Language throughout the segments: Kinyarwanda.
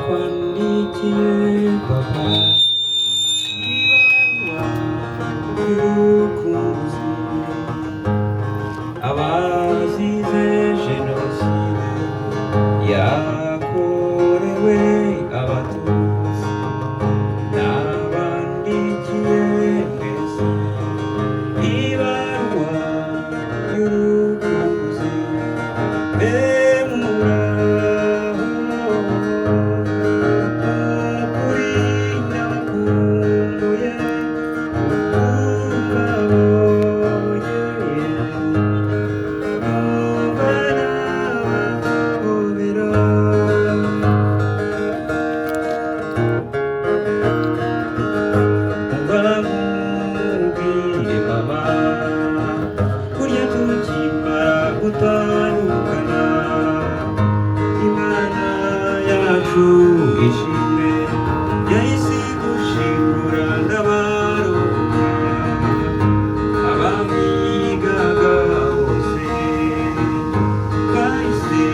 nakwandikiye papa ibaruwa y'urukumbuzi abazize jenoside yakorewe abatutsi nabandikiye mwese ibaruwa y'urukumbuzi gutandukana imana yacu ishimwe yahise gushingura ndabarokoka abamigaga bose bahise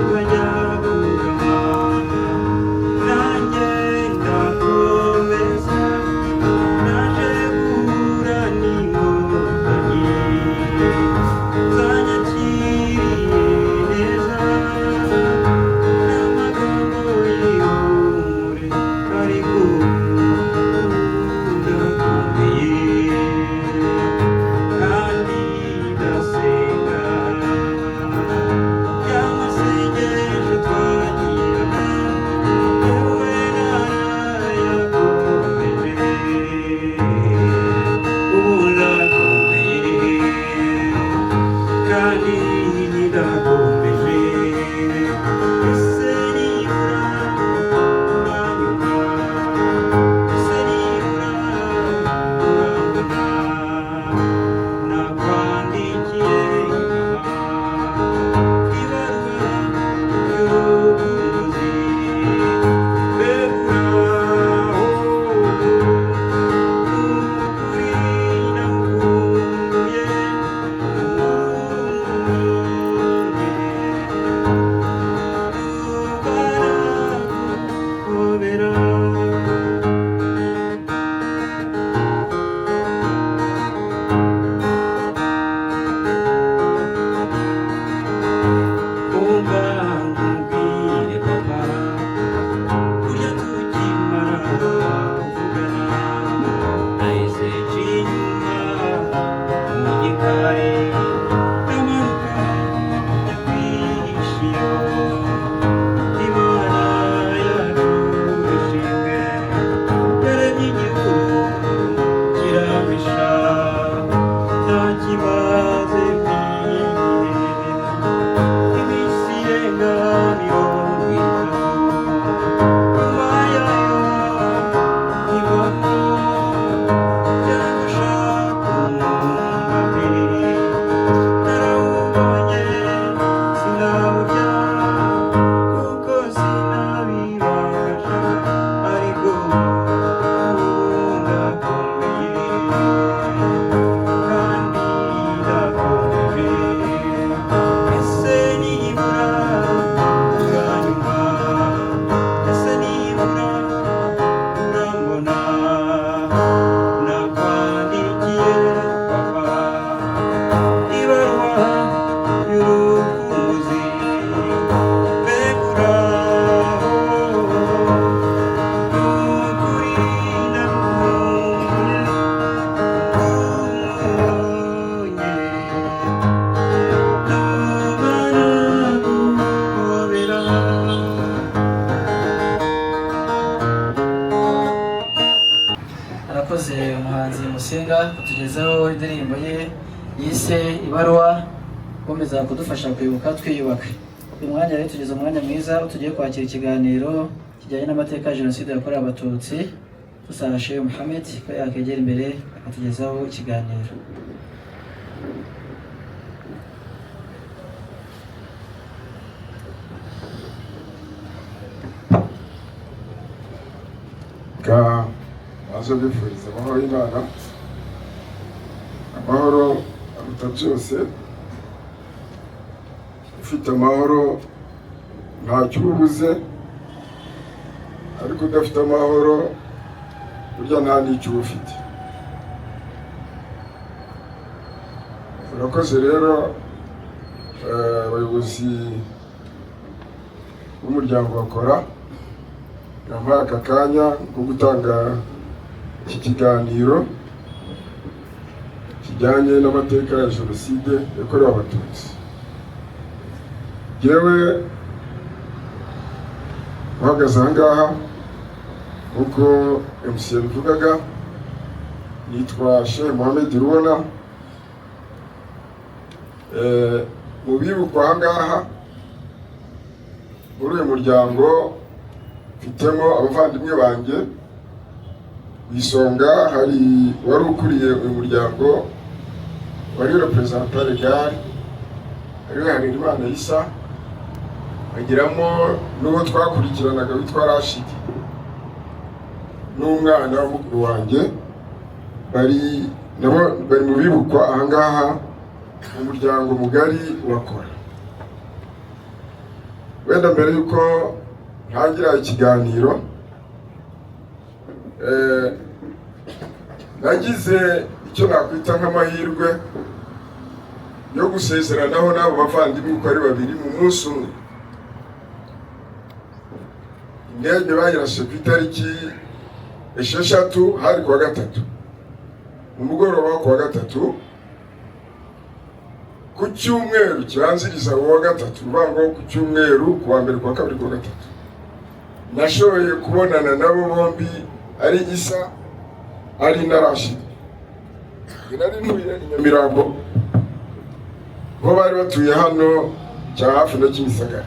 bajya kugama nanjye ndakomeza naje guhura n'inkotanyi umuhanzi Musinga kutugezaho indirimbo ye yise Ibaruwa komeza kudufasha kwibuka twiyubaka. Uyu mwanya rero tugeze umwanya mwiza tugiye kwakira ikiganiro kijyanye n'amateka ya jenoside yakorewe abatutsi. Dusaba Sheikh Mohamed ko yakegera imbere akatugezaho ikiganiro. Aje bifuriza amahoro y'Imana, amahoro aruta byose. Ufite amahoro ntacyo ubuze, ariko udafite amahoro burya nta n'icyo uba ufite. Urakoze rero abayobozi b'umuryango bakora nampaye aka kanya ko gutanga iki kiganiro kijyanye n'amateka ya Jenoside yakorewe Abatutsi. Yewe uhagaze aha ngaha uko MC yabivugaga, nitwa Sheikh Mohamed Rubona. Mu bibukwa aha ngaha muri uyu muryango mfitemo abavandimwe banjye. Isonga hari wari ukuriye uyu muryango wari representa legal ariwe Harerimana Isa, agiramo n'uwo twakurikiranaga witwa Rashidi n'umwana w'umukuru wanjye, bari mu bibukwa aha ngaha mu muryango mugari wakora. Wenda mbere yuko ntangira ikiganiro, nagize icyo nakwita nk'amahirwe yo gusezeranaho n'abo bavandimwe uko ari babiri mu munsi umwe. Indege bayirashe ku itariki 6 hari kuwa gatatu, mu mugoroba wo kuwa gatatu, ku cyumweru kibanziriza uwa gatatu, uvango ku cyumweru kuwa mbere kuwa kabiri kuwa gatatu. Nashoboye kubonana nabo bombi, ari Isa ari na Rashid. Nari ntuye i Nyamirambo, bo bari batuye hano cya hafi na Kimisagara.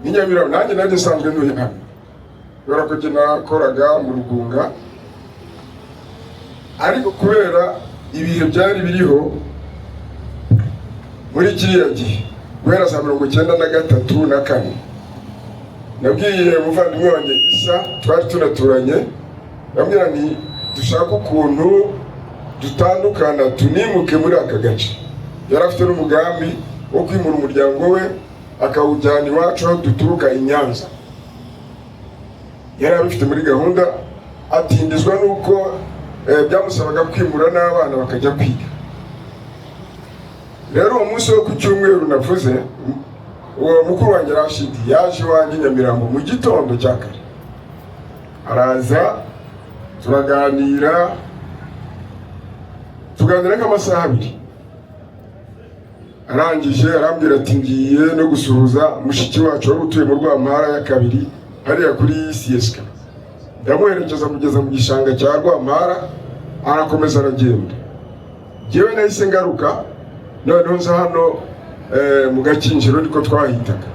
Ni Nyamirambo, nanjye nari nsanzwe ntuye hano kubera ko nakoraga mu Rugunga, ariko kubera ibihe byari biriho muri kiriya gihe guhera za 1993 na 4, nabwiye umuvandimwe wanjye Isa, twari tunaturanye, ndamubwira nti dushaka ukuntu dutandukana tunimuke muri aka gace. Yari afite n'umugambi wo kwimura umuryango we akawujyana iwacu aho duturuka i Nyanza. Yari abifite muri gahunda, atindizwa n'uko byamusabaga kwimura n'abana bakajya kwiga. Rero uwo munsi wo ku cyumweru navuze, uwo mukuru wanjye Rashidi yaje iwanjye Nyamirambo mu gitondo cya kare, araza turaganira nk'amasaha 2. Arangije arambwira ati ngiye no gusuhuza mushiki wacu wari utuye mu Rwampara ya kabiri hariya kuri CSK. Ndamuherekeza kugeza mu gishanga cya Rwampara, arakomeza aragenda. Jewe nahise ngaruka, noneho nza hano mu Gakinjiro niko twahitaga.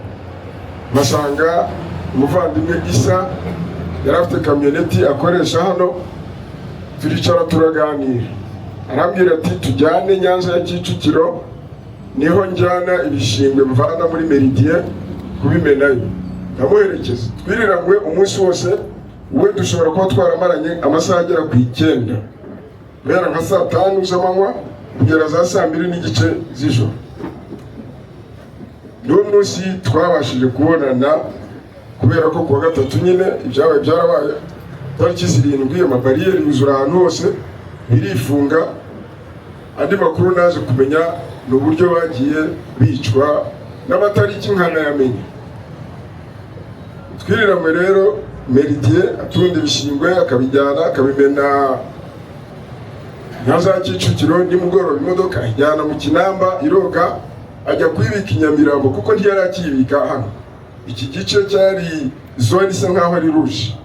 Masanga umuvandimwe Isa yari afite kamyoneti akoresha hano, turicara turaganira. Arambwira ati tujyane Nyanza ya Kicukiro, niho njyana ibishingwe mvana muri Meridien kubimenayo. Ndamuherekeza, twiriranywe umunsi wose. We dushobora kuba twaramaranye amasaha agera ku 9, guhera nka saa 5 z'amanywa kugera za saa 2:30 z'ijoro. Niwo munsi twabashije kubonana, kubera ko kuwa gatatu nyine ibyabaye byarabaye. Tariki 7 amabariyeri yuzura ahantu hose, birifunga. Andi makuru naje kumenya n'uburyo bagiye bicwa n'abatariki nkana yamenye. Twiriramwe rero Meridien atunda ibishingwe akabijyana akabimena Nyanza ya Kicukiro. Nimugoroba imodoka ijyana mu Kinamba Iroga, ajya kwibika i Nyamirambo kuko ntiyari akibika hano. Iki gice cyari zone isa nkaho ari rouge.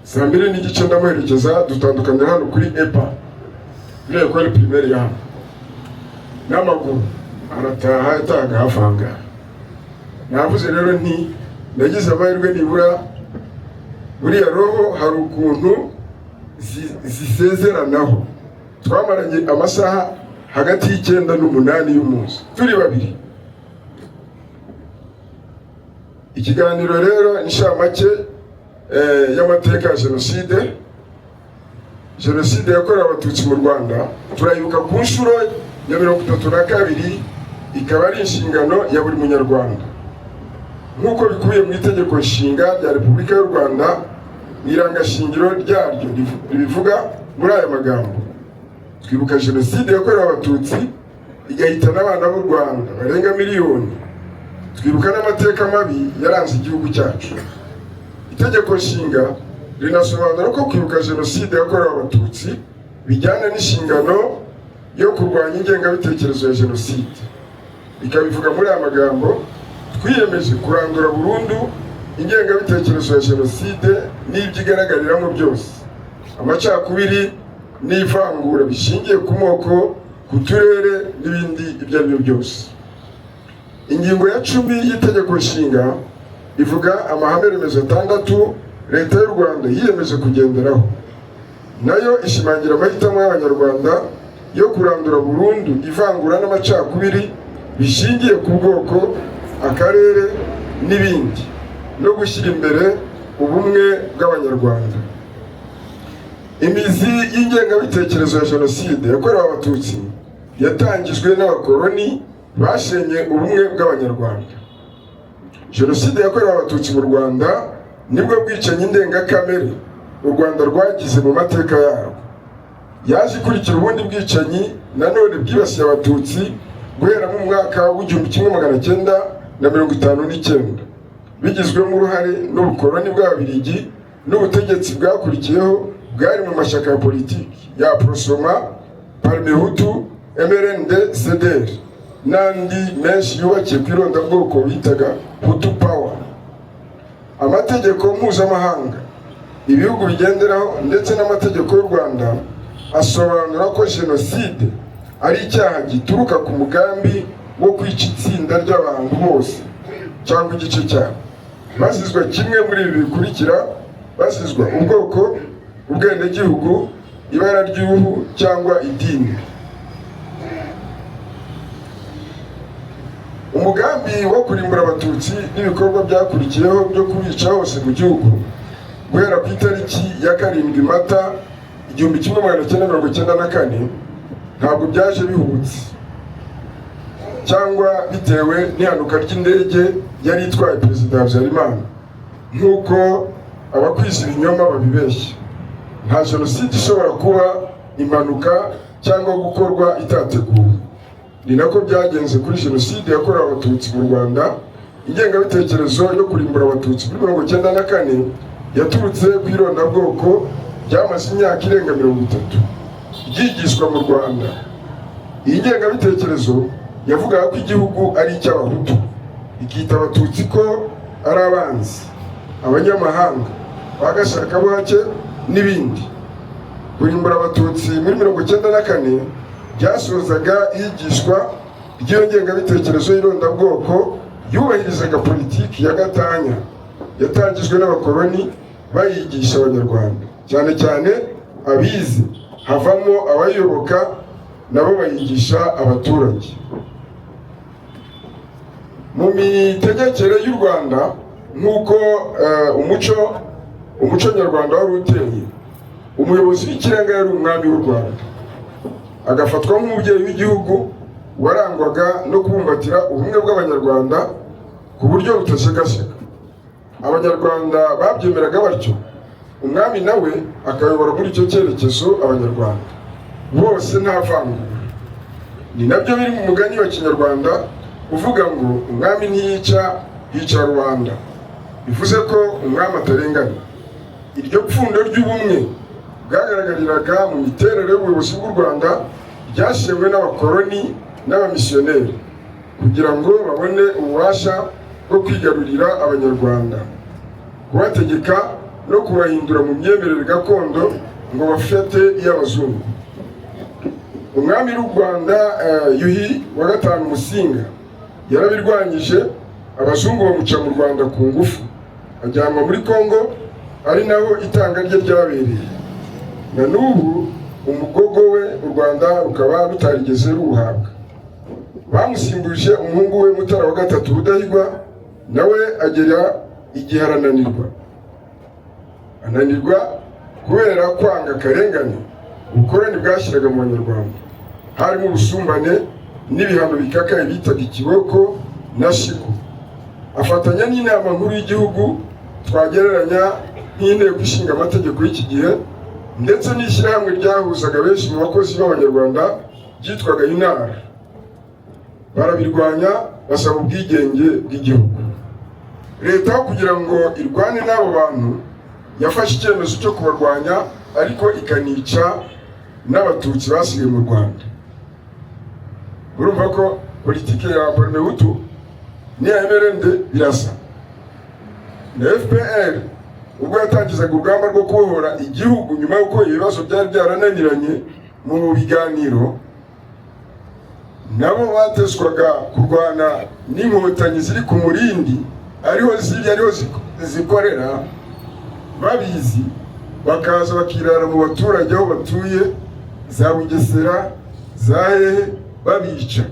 Saa 2:30 ndamuherekeza, dutandukanye hano kuri EPA, muri école primaire ya hano. N'amaguru arataha yataga hafanga. Navuze rero nti nagize amahirwe nibura buriya roho hari ukuntu zisezeranaho. Twamaranye amasaha hagati y'9 n'8 y'umunsi turi babiri. Ikiganiro rero inshamake y'amateka ya Jenoside yakorewe Abatutsi mu Rwanda turayibuka ku nshuro ya 32, ikaba ari inshingano ya buri munyarwanda. nk'uko bikubiye mu itegeko nshinga rya Repubulika y'u Rwanda n'irangashingiro ryaryo ribivuga muri aya magambo: twibuka jenoside yakorewe abatutsi igahitana abana b'u Rwanda barenga miliyoni. Twibuka n'amateka mabi yaranze igihugu cyacu. Itegeko nshinga rinasobanura ko kwibuka jenoside yakorewe abatutsi bijyana n'inshingano yo kurwanya ingengabitekerezo ya jenoside. Bikabivuga muri aya magambo: twiyemeje kurandura burundu ingengabitekerezo ya jenoside n'ibyo igaragariramo byose, amacakubiri n'ivangura bishingiye ku moko, ku turere n'ibindi ibyo ari byo byose. Ingingo ya 10 y'itegeko nshinga ivuga amahame remezo 6 leta y'u Rwanda yiyemeje kugenderaho, nayo ishimangira amahitamo y'abanyarwanda yo kurandura burundu ivangura n'amacakubiri bishingiye ku bwoko, akarere n'ibindi, no gushyira imbere ubumwe bw'abanyarwanda. Imizi y'ingengabitekerezo ya jenoside yakorewe abatutsi yatangijwe n'abakoloni bashenye ubumwe bw'abanyarwanda. Jenoside yakorewe abatutsi mu Rwanda nibwo bwicanyi ndengakamere u Rwanda rwagize mu mateka yarwo. Yaje ikurikira ubundi bwicanyi nanone bwibasiye abatutsi guhera mu mwaka w'1959 bigizwemo uruhare n'ubukoloni bw'Ababiligi n'ubutegetsi bwakurikiyeho bwari mu mashyaka ya politiki ya Prosoma, Parmehutu, MRND, CDR n'andi menshi yubakiye ku irondabwoko bitaga Hutu Power. Amategeko mpuzamahanga ibihugu bigenderaho ndetse n'amategeko y'u Rwanda asobanura ko jenoside ari icyaha gituruka ku mugambi wo kwica itsinda ry'abantu bose cyangwa igice cyabo, basizwa kimwe muri ibi bikurikira: basizwa ubwoko, ubwenegihugu, ibara ry'uruhu cyangwa idini. Umugambi wo kurimbura abatutsi n'ibikorwa byakurikiyeho byo kubica hose mu gihugu guhera ku itariki ya 7 Mata 1994 ntabwo byaje bihubutse cyangwa bitewe n'ihanuka ry'indege yari itwaye Perezida Habyarimana nk'uko abakwiza ibinyoma babibeshya. Nta jenoside ishobora kuba impanuka cyangwa gukorwa itateguwe. Ni nako byagenze kuri jenoside yakorewe abatutsi mu Rwanda. Ingengabitekerezo yo kurimbura abatutsi muri 1994 yaturutse ku irondabwoko byamaze imyaka irenga 30 ryigishwa mu Rwanda. Iyi ngengabitekerezo yavugaga ko igihugu ari icy'abahutu, ikita abatutsi ko ari abanzi, abanyamahanga, bagashakabuhake n'ibindi. Kurimbura abatutsi muri 1994 byasozaga iyigishwa ry'iyo ngengabitekerezo y'irondabwoko yubahirizaga politiki ya gatanya yatangijwe n'abakoloni bayigisha abanyarwanda, cyane cyane abize, havamo abayiyoboka nabo bayigisha abaturage. Mu mitegekere y'u Rwanda nk'uko umuco nyarwanda wari uteye, umuyobozi w'ikirenga yari umwami w'u Rwanda, agafatwa nk'umubyeyi w'igihugu warangwaga no kubumbatira ubumwe bw'abanyarwanda ku buryo butashegasega. Abanyarwanda babyemeraga batyo, umwami nawe akayobora muri icyo cyerekezo abanyarwanda bose nta vangura. Ni nabyo biri mu mugani wa Kinyarwanda uvuga ngo umwami ntiyica, yica rubanda, bivuze ko umwami atarengana. Iryo pfundo ry'ubumwe bwagaragariraga mu miterere y'ubuyobozi bw'u Rwanda ryashyizwe n'abakoloni n'abamisiyoneri kugira ngo babone ububasha bwo kwigarurira abanyarwanda, kubategeka no kubahindura mu myemerere gakondo ngo bafate iy'abazungu. Umwami w'u Rwanda Yuhi wa gatanu Musinga yarabirwanyije, abazungu bamuca mu Rwanda ku ngufu, ajyanwa muri Kongo, ari naho itanga rye ryabereye. Na n'ubu umugogo we u Rwanda rukaba rutarigeze ruhabwa. Bamusimbuje umuhungu we Mutara wa gatatu Rudahigwa, nawe agera igihe ananirwa kubera kwanga akarengane ubukoloni bwashyiraga mu banyarwanda, harimo ubusumbane n'ibihano bikakaye bitaga ikiboko na shiku. afatanya n'inama nkuru y'igihugu twagereranya nk'inteko ishinga amategeko y'iki gihe, ndetse n'ishyirahamwe ryahuzaga benshi mu bakozi b'abanyarwanda ryitwaga UNAR. Barabirwanya basaba ubwigenge bw'igihugu. Leta kugira ngo irwane n'abo bantu yafashe icyemezo cyo kubarwanya, ariko ikanica n'abatutsi basigaye mu Rwanda. Urumva ko politike ya Parmehutu n'iya MRND birasa. Na FPR ubwo yatangizaga urugamba rwo kubohora igihugu nyuma y'uko ibibazo byari byarananiranye mu biganiro, nabo bateswaga kurwana n'inkotanyi ziri ku murindi, ariho zikorera babizi, bakaza bakirara mu baturage aho batuye, za Bugesera, za Hehe, babica.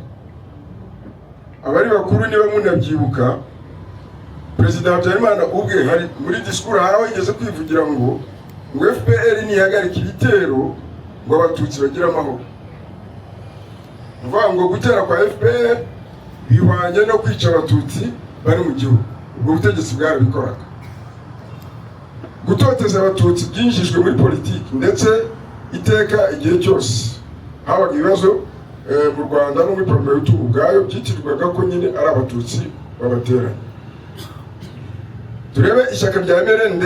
Abari bakuru niba munabyibuka, Perezida Habyarimana ubwe hari muri disikuru haraho yigeze kwivugira ngo FPR nihagarika ibitero ngo abatutsi bagira amahoro. Uvuga ngo gutera kwa FPR bihwanye no kwica abatutsi bari mu gihugu. Ubwo butegetsi bwarabikoraga. Gutoteza abatutsi byinjijwe muri politiki, ndetse iteka igihe cyose habaga ibibazo mu Rwanda no muri Parmehutu ubwayo byitirirwaga ko nyine ari abatutsi babateranye. Turebe ishyaka rya MRND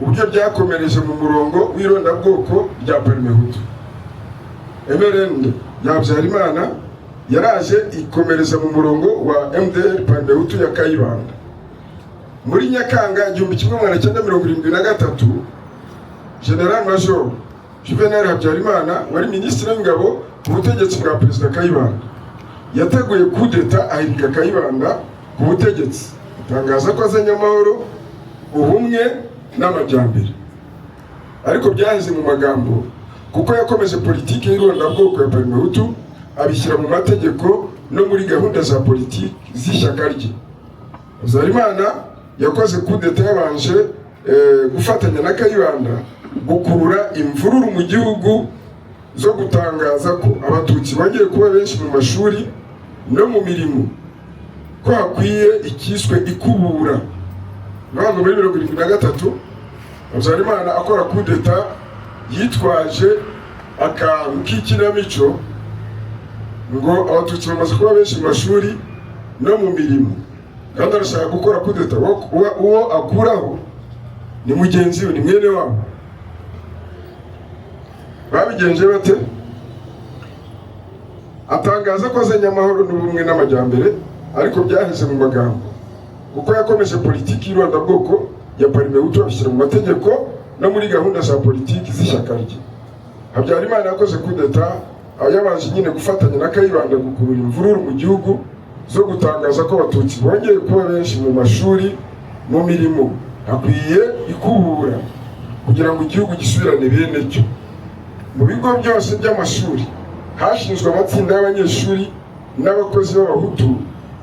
uburyo byakomereje mu murongo w'irondabwoko rya Parmehutu. MRND ya Habyarimana yaraje ikomereza mu murongo wa MDR Parmehutu ya Kayibanda. Muri Nyakanga 1973, General Major Juvenal Habyarimana wari minisitiri w'ingabo ku butegetsi bwa Perezida Kayibanda yateguye kudeta ahirika Kayibanda ku butegetsi, atangaza ko azanye amahoro, ubumwe n'amajyambere. Ariko byaheze mu magambo, kuko yakomeje politiki y'irondabwoko ya Parmehutu, abishyira mu mategeko no muri gahunda za politiki z'ishyaka rye. Habyarimana yakoze kudeta yabanje gufatanya na Kayibanda gukurura imvururu mu gihugu zo gutangaza ko abatutsi bagiye kuba benshi mu mashuri no mu mirimo, ko hakwiye ikiswe ikubura. Ntabwo muri 1973 Habyarimana akora kudeta yitwaje akantu k'ikinamico ngo abatutsi bamaze kuba benshi mu mashuri no mu mirimo, kandi arashaka gukora kudeta. Uwo akuraho ni mugenzi we, ni mwene wabo. Babigenje bate? Atangaza ko azanye amahoro n'ubumwe n'amajyambere, ariko byaheze mu magambo, kuko yakomeje politiki y'irondabwoko ya Parmehutu abishyira mu mategeko no muri gahunda za politiki z'ishyaka rye. Habyarimana yakoze kudeta yabanje nyine gufatanya na Kayibanda gukurura imvururu mu gihugu zo gutangaza ko abatutsi bongeye kuba benshi mu mashuri, mu mirimo, hakwiye ikubura kugira ngo igihugu gisubirane bene cyo. Mu bigo byose by'amashuri hashinzwe amatsinda y'abanyeshuri n'abakozi b'abahutu,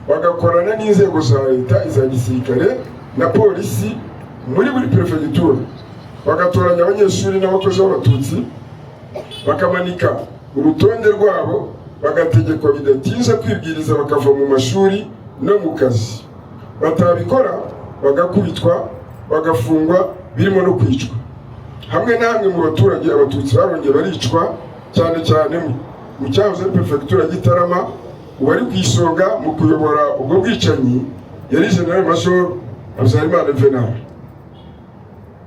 bagakorana n'inzego za leta, iza gisirikare na polisi muri buri prefegitura, bagatoranya abanyeshuri n'abakozi b'abatutsi, bakamanika urutonde rwabo, bagategekwa bidatinze kwibwiriza bakava mu mashuri no mu kazi. Batabikora bagakubitwa, bagafungwa, birimo no kwicwa. Hamwe na hamwe mu baturage abatutsi barongeye baricwa, cyane cyane mu cyahoze ari prefegitura Gitarama. Uwari ku isonga mu kuyobora ubwo bwicanyi yari General Major Habyarimana Venal.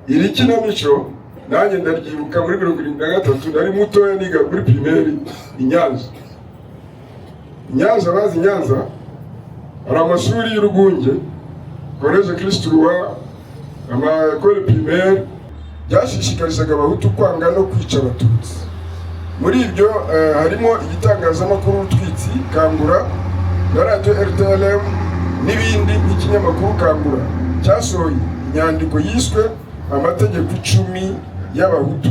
Iri kinamico nanjye ndaryibuka muri 1973, nari mutoya niga muri primaire i Nyanza. Nyanza, bazi Nyanza hari amashuri y'Urugunge, Collège Christ Roi, ama-école primaire, byashishikarizaga abahutu kwanga no kwica abatutsi. Muri ibyo harimo igitangazamakuru Rutwitsi, Kangura na Radio RTLM n'ibindi. Nk'ikinyamakuru Kangura cyasohoye inyandiko yiswe amategeko 10 y'abahutu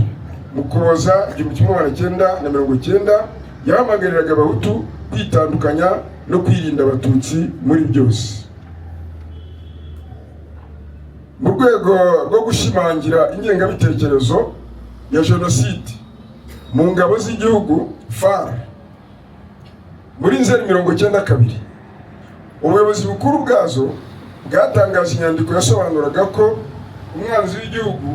mu Kuboza 1990, yahamagariraga abahutu kwitandukanya no kwirinda abatutsi muri byose. Mu rwego rwo gushimangira ingengabitekerezo ya jenoside mu ngabo z'igihugu FAR, muri Nzeri 1992, ubuyobozi bukuru bwazo bwatangaje inyandiko yasobanuraga ko umwanzi w'igihugu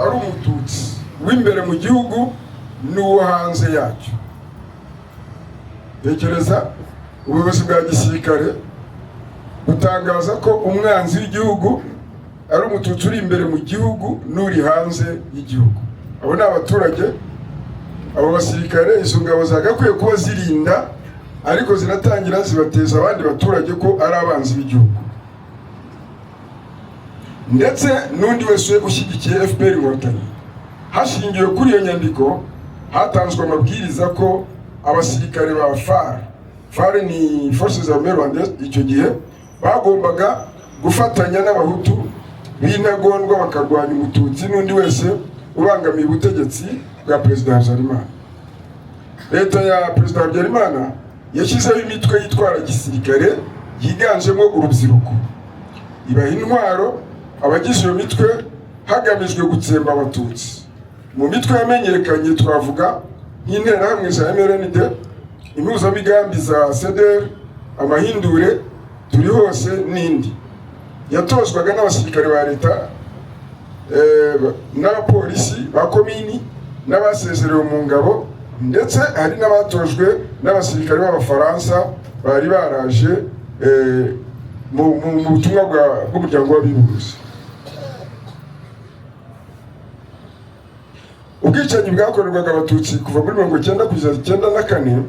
ari umututsi w'imbere mu gihugu n'uwo hanze yacyo. Tekereza, ubuyobozi bwa gisirikare butangaza ko umwanzi w'igihugu ari umututsi uri imbere mu gihugu n'uri hanze y'igihugu. Abo ni abaturage, abo basirikare izo ngabo zagakwiye kuba zirinda, ariko zinatangira zibateza abandi baturage ko ari abanzi b'igihugu. Ndetse n'undi wese ushyigikiye FPR Inkotanyi, hashingiwe kuri iyo nyandiko hatanzwe amabwiriza ko abasirikare ba FAR ni Forces Armées Rwandaises, icyo gihe bagombaga gufatanya n'abahutu b'intagondwa bakarwanya umututsi n'undi wese ubangamiye ubutegetsi bwa Perezida Habyarimana. Leta ya Perezida Habyarimana yashyizeho imitwe yitwara gisirikare yiganjemo urubyiruko, ibaha intwaro abagize iyo mitwe hagamijwe gutsemba abatutsi. Mu mitwe yamenyekanye twavuga nk'interahamwe za MRND, impuzamigambi za CDR, amahindure, turi hose n'indi. Yatozwaga n'abasirikare ba leta, n'abapolisi ba komini, n'abasezerewe mu ngabo, ndetse hari n'abatojwe n'abasirikare b'Abafaransa bari baraje mu butumwa bw'umuryango w'abibumbye. Ubwicanyi bwakorerwaga abatutsi kuva muri 1990 kugeza 1994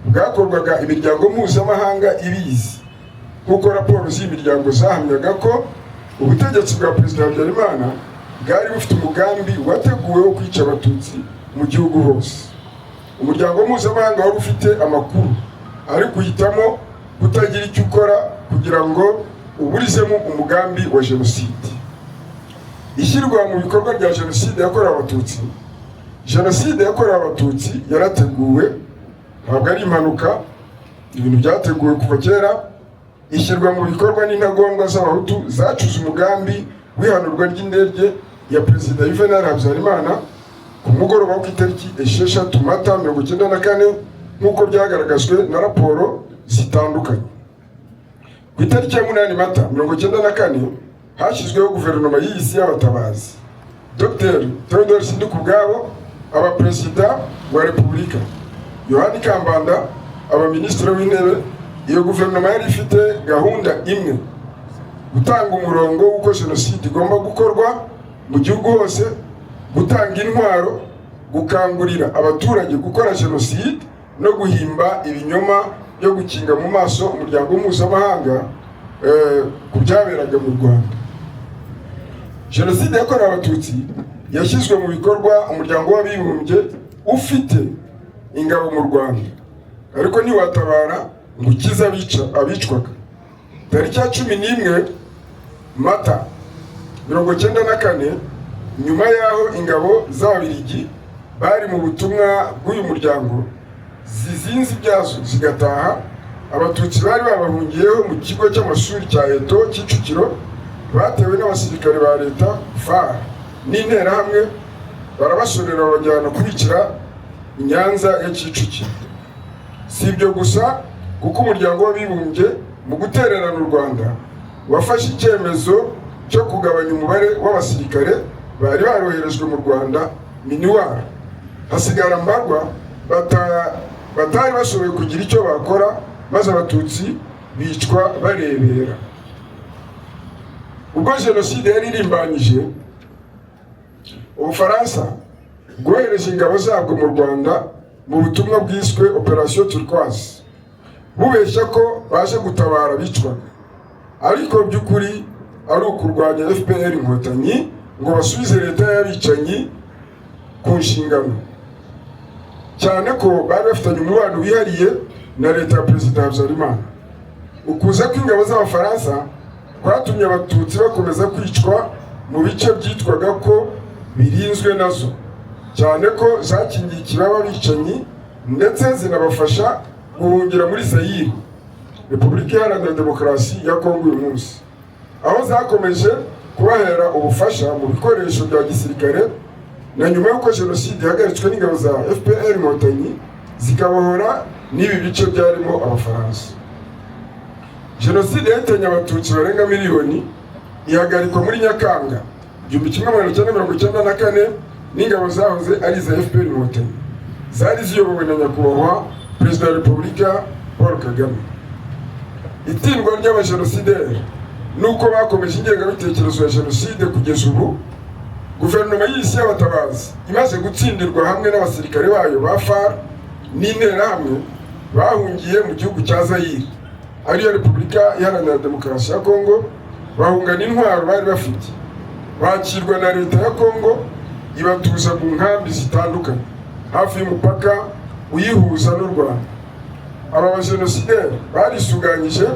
bwakorwaga imiryango mpuzamahanga ibizi, nk'uko raporo z'imiryango zahamyaga ko ubutegetsi bwa Perezida Habyarimana bwari bufite umugambi wateguwe wo kwica abatutsi mu gihugu hose. Umuryango mpuzamahanga wari ufite amakuru, ari guhitamo kutagira icyo ukora kugira ngo uburizemo umugambi wa jenoside. Ishyirwa mu bikorwa rya jenoside yakorewe abatutsi. Jenoside yakorewe abatutsi yarateguwe, ntabwo ari impanuka, ibintu byateguwe kuva kera. Ishyirwa mu bikorwa n'intagondwa z'abahutu zacuze umugambi w'ihanurwa ry'indege ya Perezida Juvenal Habyarimana ku mugoroba wo ku itariki 6 Mata 1994, nk'uko byagaragajwe na raporo zitandukanye. Ku itariki ya 8 Mata 1994 hashyizweho guverinoma y'isi y'abatabazi. Dr. Theodore Sindikubwabo aba Perezida wa Repubulika, Yohani Kambanda aba Minisitiri w'Intebe. Iyo guverinoma yari ifite gahunda imwe, gutanga umurongo w'uko jenoside igomba gukorwa mu gihugu hose, gutanga intwaro, gukangurira abaturage gukora jenoside no guhimba ibinyoma byo gukinga mu maso umuryango mpuzamahanga ku byaberaga mu Rwanda. Jenoside yakorewe abatutsi yashyizwe mu bikorwa umuryango w'abibumbye ufite ingabo mu Rwanda, ariko ntiwatabara ngo ukize abicwaga. Tariki ya 11 Mata 1994, nyuma yaho ingabo z'Ababiligi bari mu butumwa bw'uyu muryango zizinze ibyazo zigataha, abatutsi bari babahungiyeho mu kigo cy'amashuri cya Eto Kicukiro batewe n'abasirikare ba leta FAR n'interahamwe, barabashorera babajyana kubikira i Nyanza ya Kicukiro. Si ibyo gusa, kuko umuryango w'abibumbye mu gutererana u Rwanda wafashe icyemezo cyo kugabanya umubare w'abasirikare bari baroherejwe mu Rwanda minuar, hasigara mbarwa batari bashoboye kugira icyo bakora, maze abatutsi bicwa barebera. Ubwo jenoside yari irimbanyije, Ubufaransa bwohereje ingabo zabwo mu Rwanda mu butumwa bwiswe Operation Turquoise, bubeshya ko baje gutabara bicwaga, ariko by'ukuri ari ukurwanya FPR Inkotanyi ngo basubize leta y'abicanyi ku nshingano, cyane ko bari bafitanye umubano wihariye na leta ya Perezida Habyarimana. Ukuza kw'ingabo z'Abafaransa kwatumye abatutsi bakomeza kwicwa mu bice byitwaga ko birinzwe nazo, cyane ko zakingiye ikibaba abicanyi ndetse zinabafasha guhungira muri Zaire, Repubulika Iharanira Demokarasi ya Kongo uyu munsi, aho zakomeje kubahera ubufasha mu bikoresho bya gisirikare, na nyuma y'uko jenoside yahagaritswe n'ingabo za FPR Inkotanyi zikabohora n'ibi bice byarimo Abafaransa. Jenoside yahitanye abatutsi barenga miliyoni ihagarikwa muri Nyakanga 1994 n'ingabo zahoze ari za FPR Inkotanyi zari ziyobowe na nyakubahwa Perezida wa Repubulika Paul Kagame. Itindwa ry'abajenosideri nuko bakomeje ingengabitekerezo ya jenoside kugeza ubu guverinoma y'isi y'abatabazi imaze gutsindirwa hamwe n'abasirikare bayo ba FARC n'interahamwe bahungiye mu gihugu cya Zaire ariyo Repubulika Iharanira Demokarasi ya Kongo, bahungana intwaro bari bafite, bakirwa na leta ya Kongo ibatuza mu nkambi zitandukanye hafi y'umupaka uyihuza n'u Rwanda. Aba bajenosideri barisuganyije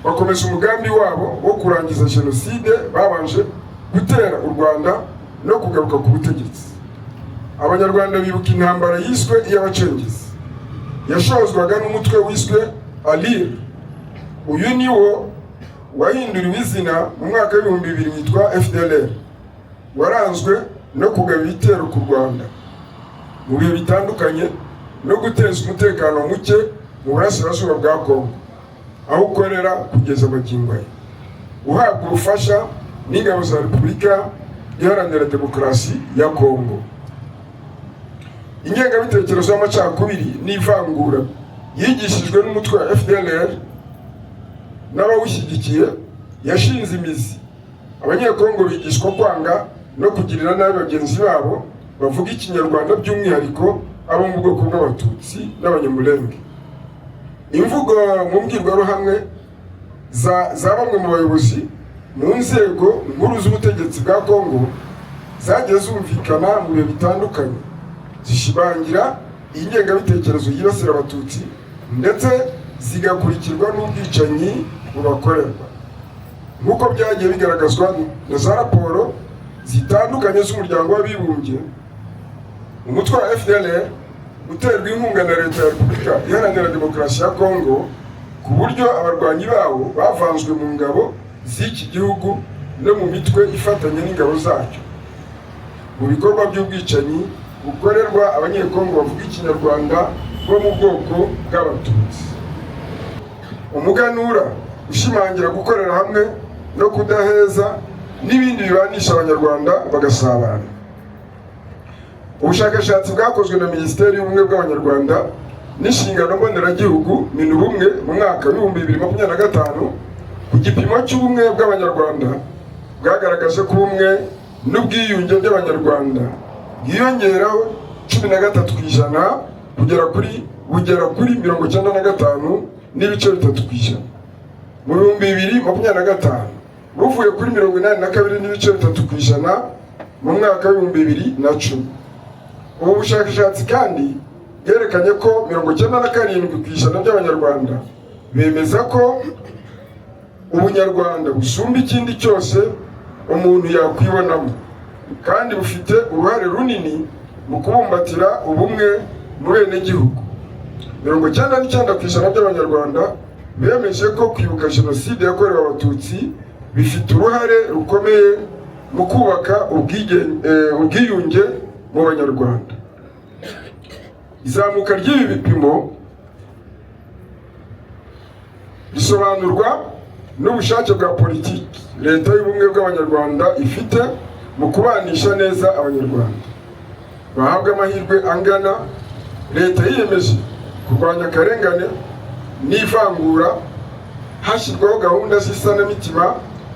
bakomeza umugambi wabo wo kurangiza jenoside, babanje gutera u Rwanda no kugaruka ku butegetsi. Abanyarwanda bibuka intambara yiswe iy'abacengezi yashozwaga n'umutwe wiswe Alir. Uyu niwo wahinduriwe izina mu mwaka w'2000 witwa FDLR, waranzwe no kugaba ibitero ku Rwanda mu bihe bitandukanye no guteza umutekano muke mu burasirazuba bwa Kongo, aho ukorera kugeza magingo aya, uhabwa ubufasha n'ingabo za Repubulika Iharanira Demokarasi ya Kongo. Ingengabitekerezo y'amacakubiri n'ivangura yigishijwe n'umutwe wa FDLR n'abawushyigikiye yashinze imizi. Abanyekongo bigishwa kwanga no kugirira nabi bagenzi babo bavuga ikinyarwanda, by'umwihariko abo mu bwoko bw'abatutsi n'abanyamulenge. Imvugo mu mbwirwaruhamwe za bamwe mu bayobozi mu nzego nkuru z'ubutegetsi bwa Kongo zagiye zumvikana mu bihe bitandukanye zishimangira ingengabitekerezo yibasira abatutsi ndetse zigakurikirwa n'ubwicanyi bubakorerwa, nk'uko byagiye bigaragazwa na za raporo zitandukanye z'umuryango w'abibumbye. Umutwe wa FDLR uterwa inkunga na leta ya Repubulika Iharanira Demokarasi ya Kongo, ku buryo abarwanyi bawo bavanzwe mu ngabo z'iki gihugu no mu mitwe ifatanya n'ingabo zacyo mu bikorwa by'ubwicanyi bukorerwa abanyekongo bavuga ikinyarwanda bo mu bwoko bw'abatutsi. Umuganura ushimangira gukorera hamwe no kudaheza n'ibindi bibanisha abanyarwanda bagasabana. Ubushakashatsi bwakozwe na Minisiteri y'Ubumwe bw'Abanyarwanda n'inshingano mboneragihugu minubumwe mu mwaka wa 2025 ku gipimo cy'ubumwe bw'Abanyarwanda bwagaragaje ko ubumwe n'ubwiyunge by'Abanyarwanda bwiyongeraho 13% bugera kuri 95.3%. Mu 2025 buvuye kuri 82.3% mu mwaka wa 2010. Ubu bushakashatsi kandi bwerekanye ko 97% by'Abanyarwanda bemeza ko ubunyarwanda busumba ikindi cyose umuntu yakwibonamo, kandi bufite uruhare runini mu kubumbatira ubumwe mu benegihugu. 99% by'Abanyarwanda bemeje ko kwibuka jenoside yakorewe abatutsi bifite uruhare rukomeye mu kubaka ubwiyunge mu Banyarwanda. Izamuka ry'ibi bipimo risobanurwa n'ubushake bwa politiki leta y'ubumwe bw'Abanyarwanda ifite mu kubanisha neza Abanyarwanda bahabwa amahirwe angana. Leta yiyemeje kurwanya akarengane n'ivangura hashyirwaho gahunda z'isanamitima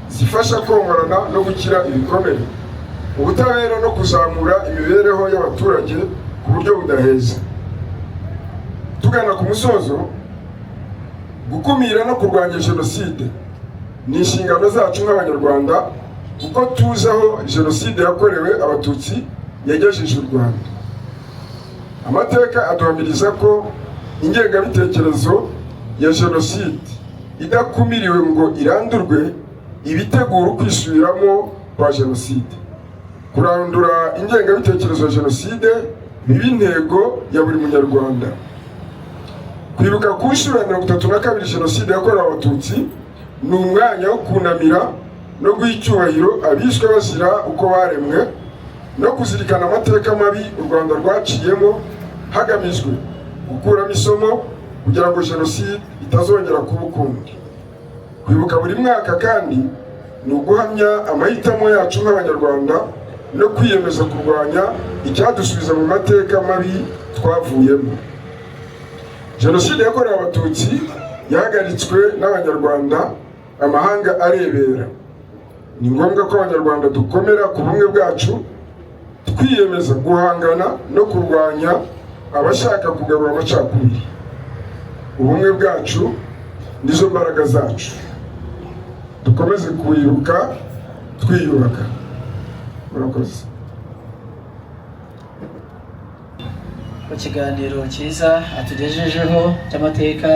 zifasha komorana no gukira ibikomere, ubutabera no kuzamura imibereho y'abaturage ku buryo budaheza. Tugana ku musozo, gukumira no kurwanya jenoside ni inshingano zacu nk'Abanyarwanda, kuko tuzi aho jenoside yakorewe abatutsi yagejeje u Rwanda. Amateka aduhamiriza ko ingengabitekerezo ya jenoside idakumiriwe ngo irandurwe ibitegura ukwisubiramo kwa jenoside. Kurandura ingengabitekerezo ya jenoside biba intego ya buri munyarwanda. Kwibuka ku nshuro ya 32 jenoside yakorewe abatutsi ni umwanya wo kunamira no guha icyubahiro abishwe bazira uko baremwe no kuzirikana amateka mabi u Rwanda rwaciyemo, hagamijwe gukuramo isomo kugira ngo jenoside itazongera kuba ukundi. Kwibuka buri mwaka kandi ni uguhamya amahitamo yacu nk'Abanyarwanda no kwiyemeza kurwanya icyadusubiza mu mateka mabi twavuyemo. Jenoside yakorewe Abatutsi yahagaritswe n'Abanyarwanda, amahanga arebera. Ni ngombwa ko Abanyarwanda dukomera ku bumwe bwacu, twiyemeza guhangana no kurwanya abashaka kugarura amacakubiri. Ubumwe bwacu nizo mbaraga zacu. Dukomeze kwibuka twiyubaka. Murakoze. Ku kiganiro cyiza atugejejeho cy'amateka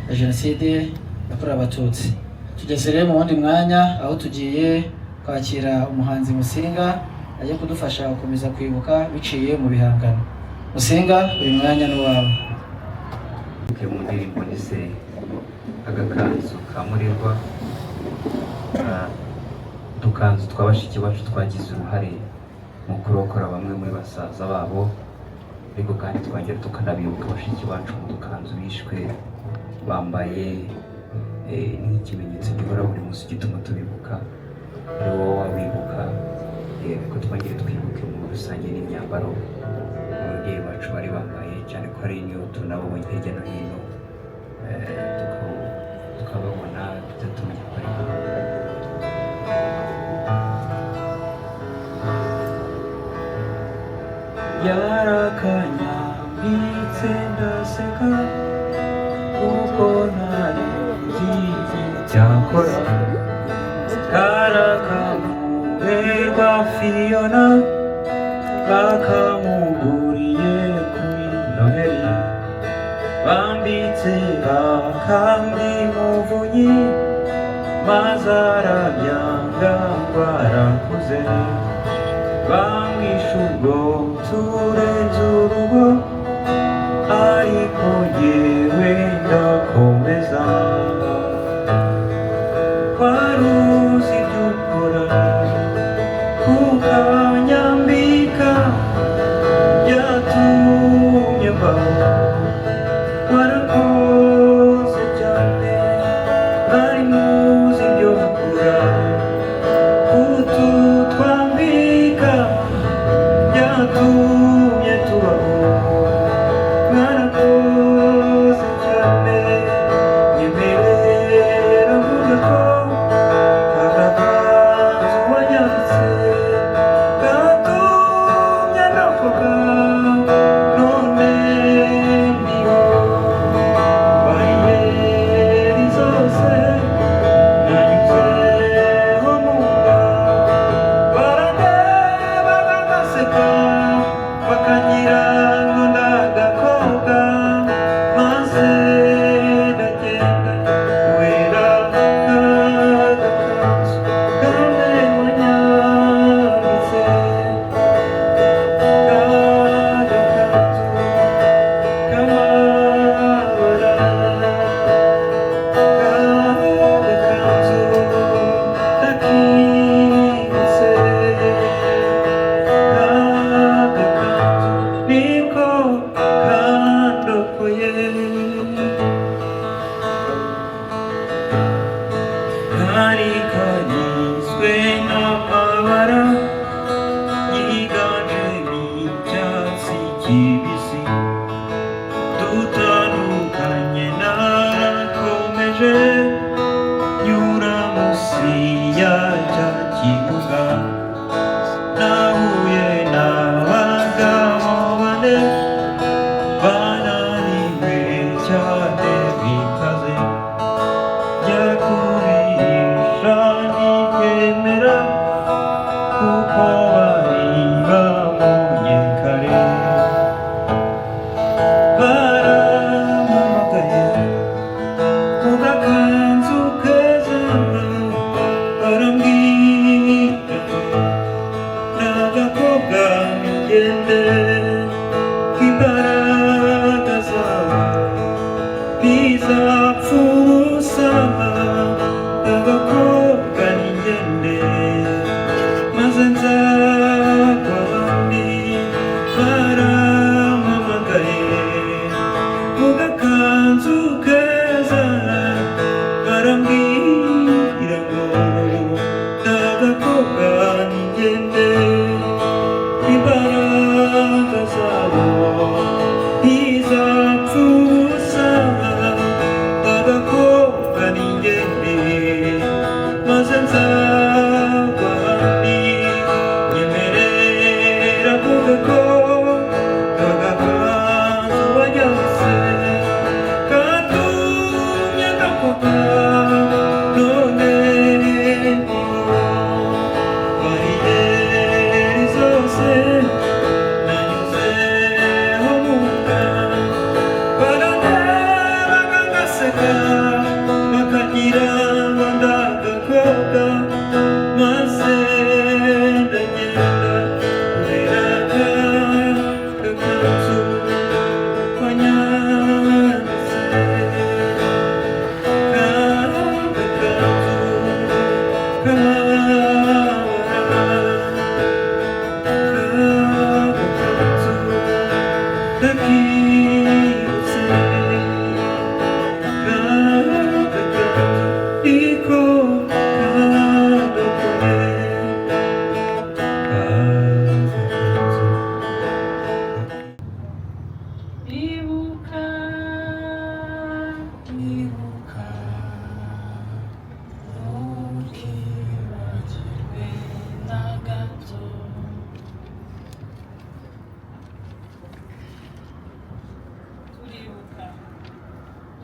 ya Jenoside yakorewe Abatutsi. Tugeze rero mu wundi mwanya aho tugiye kwakira umuhanzi Musinga ajya kudufasha gukomeza kwibuka biciye mu bihangano. Musinga, uyu mwanya ni uwawe. Mu ndirimbo nise Agakanzu ka Murirwa, udukanzu tw'abashiki bacu twagize uruhare mu kurokora bamwe muri basaza babo, ariko kandi twongera tukanabibuka abashiki bacu mu dukanzu bishwe bambaye nk'ikimenyetso gihora buri munsi gituma tubibuka. Ari wowe wabibuka, ariko twongere twibuke mu rusange n'imyambaro ababyeyi bacu bari bambaye, cyane ko ari niyo tunabonye hirya no hino, tukababona tutamenya ko ari yarakanyambitse ndaseka kuko ntari nzizi cyakora karakamurerwa Fiona bakamuguriye kuri Noheli, bambitse akandi Muvunyi maze arabyanga barakuze, bamwishe ubwo turenze urugo, ariko jyewe ndakomeza. Wari uzi ibyo ukora kukanyambika, byatumye mbaho. Warakoze cyane, mwari muzi ibyo ukora kututwambika, byatumye tubaho. Mwarakoze cyane, nyemerera mvuge ko agakanzu wanyambitse gatumye navuga, none niho bariyeri zose nanyuzeho mu nda, barandeba bagaseka bakagira ngo ndagakobwa, maze ndagenda kubera kagakanzu kamwe wanyambitse, kagakanzu k'amabara, kagakanzu ndakibutse, kagakanzu niko kandokoye, kari kagizwe n'amabara yiganjemo icyatsi kibisi, dutandukanye narakomeje nyura munsi ya cya kibuga, nahuye n'abagabo bane bananiwe cyane bikaze, njya kubihisha ntibyemera kuko bari babonye kare, barampamagaye mu gakanzu keza, barambwira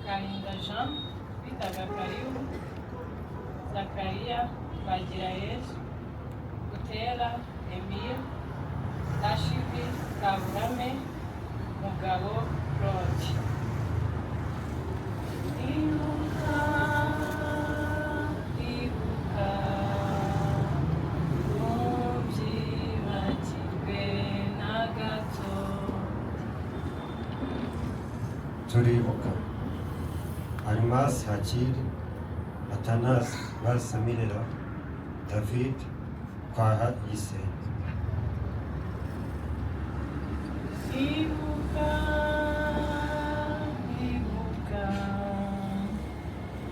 Karinda Jean, bitaga Karibu, Zakaria, Bagirayesu, Gutera, Emile, Ashibi, Kaburame, Mugabo, Claude. Ibuka, ibuka, ntubyibagirwe na gato. turibuka Almas Hakiri, Atanas Basamirera, David Kwaha Yisenga. Ibuka, ibuka,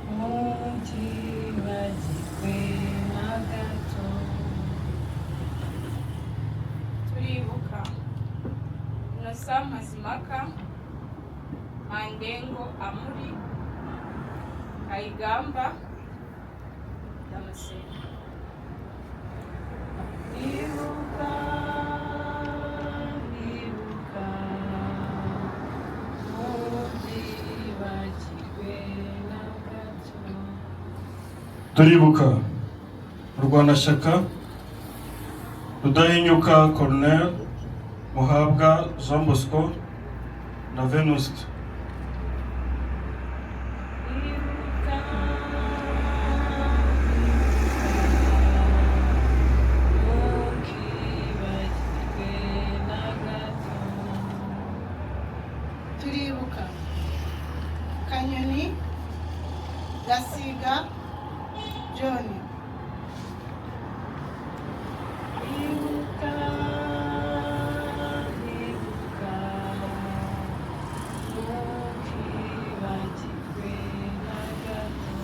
ntubyibagirwe na gato. Turibuka Innocent Mazimaka, Mandengo Amuri, Kayigamba Damascene. Ibuka, ibuka, ntubyibagirwe na gato. Turibuka Rwanashyaka, Rudahinyuka Corneille, Muhabwa Jean Bosco na Venuste. Ibuka, ntukibagirwe na gato. Turibuka Kanyoni, Gasiga John. Ibuka, ibuka, ntukibagirwe na gato.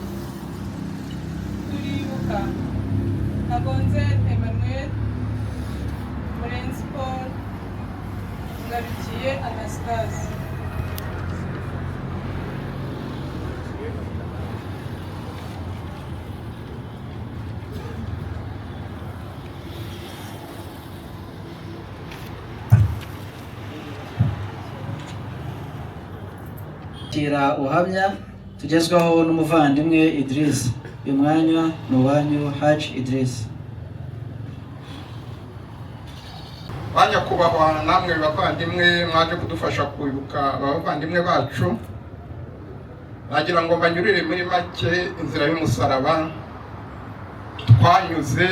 Turibuka Ntabonze Emmanuel, Murenzi Paul, Ngarukiye Anastase. Tira ubuhamya tugezwaho n'umuvandimwe Idris. Uyu mwanya ni uwanyu Haji Idris. Banyakubahwa namwe bavandimwe mwaje kudufasha kwibuka abavandimwe bacu, nagira ngo mbanyurire muri make inzira y'umusaraba twanyuze,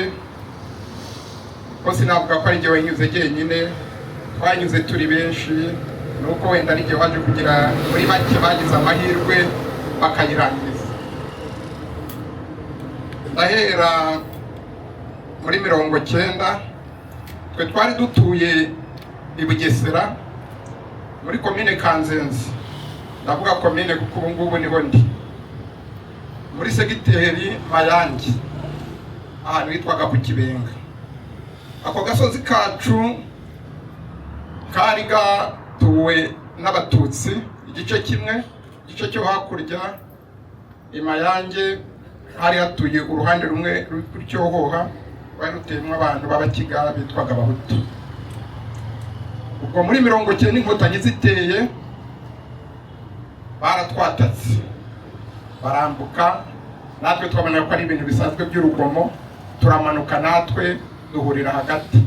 ko sinavuga ko ari jye wenyuze jyenyine, twanyuze turi benshi, nuko wenda ari jye waje kugira muri make bagize amahirwe bakayirangiza. Ndahera muri 90, twe twari dutuye i Bugesera muri komine Kanzenze, ndavuga komine kuko ubu ngubu niho ndi, muri segiteri Mayange, ahantu hitwaga ku Kibenga. Ako gasozi kacu kari gatuwe n'Abatutsi igice kimwe, igice cyo hakurya i Mayange hari hatuye uruhande rumwe rw'Cyohoha, rwari ruteyemo abantu b'Abakiga bitwaga Abahutu. Ubwo muri 90 inkotanyi ziteye baratwatatse barambuka, natwe twabona ko ari ibintu bisanzwe by'urugomo, turamanuka natwe duhurira hagati.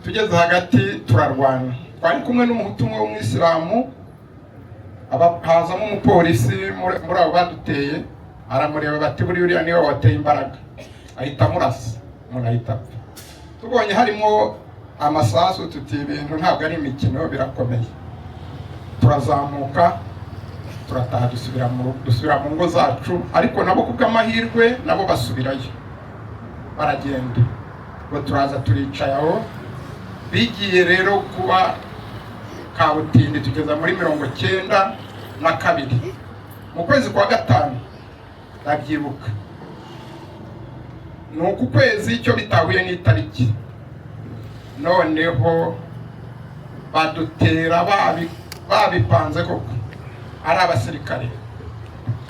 Tugeze hagati turarwana, twari kumwe n'umuhutu umwe w'umwisilamu, hazamo umupolisi muri abo baduteye, aramureba bati buri uriya niwe wateye imbaraga, ahita amurasa, umuntu ahita apfa. Tubonye harimo amasasu tuti ibintu ntabwo ari imikino, birakomeye. Turazamuka turataha dusubira mu ngo zacu, ariko nabo kubw'amahirwe nabo basubirayo. baragenda. Ngo turaza turicaye aho, bigiye rero kuba kabutindi tugeza muri 92 mu kwezi kwa gatanu. Ndabyibuka ni uku kwezi icyo bitahuye n'itariki, noneho badutera babipanze koko, ari abasirikare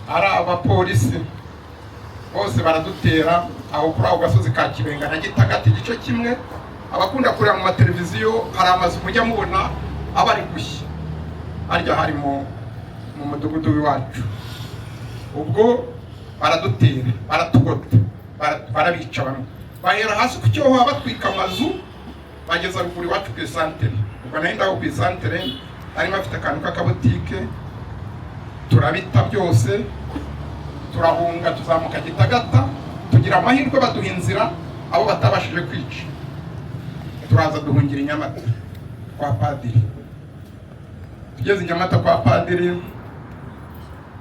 ari abapolisi bose baradutera aho kuri ako gasozi ka Kibenga na Gitagati igice kimwe. Abakunda kureba mu mateleviziyo hari amazu mujya mubona abari gushya harya hari mu mudugudu w'iwacu. Ubwo baradutera baratugota barabica bamwe, bahera hasi ku cyoho batwika amazu bageza ruguru iwacu ku isantere. Ubwo nari ndaho ku isantere ari bafite akantu k'akabotike, turabita byose turahunga tuzamuka Gitagata, tugira amahirwe baduha inzira abo batabashije kwica. Turaza duhungira i Nyamata kwa padiri. Tugeze i Nyamata kwa padiri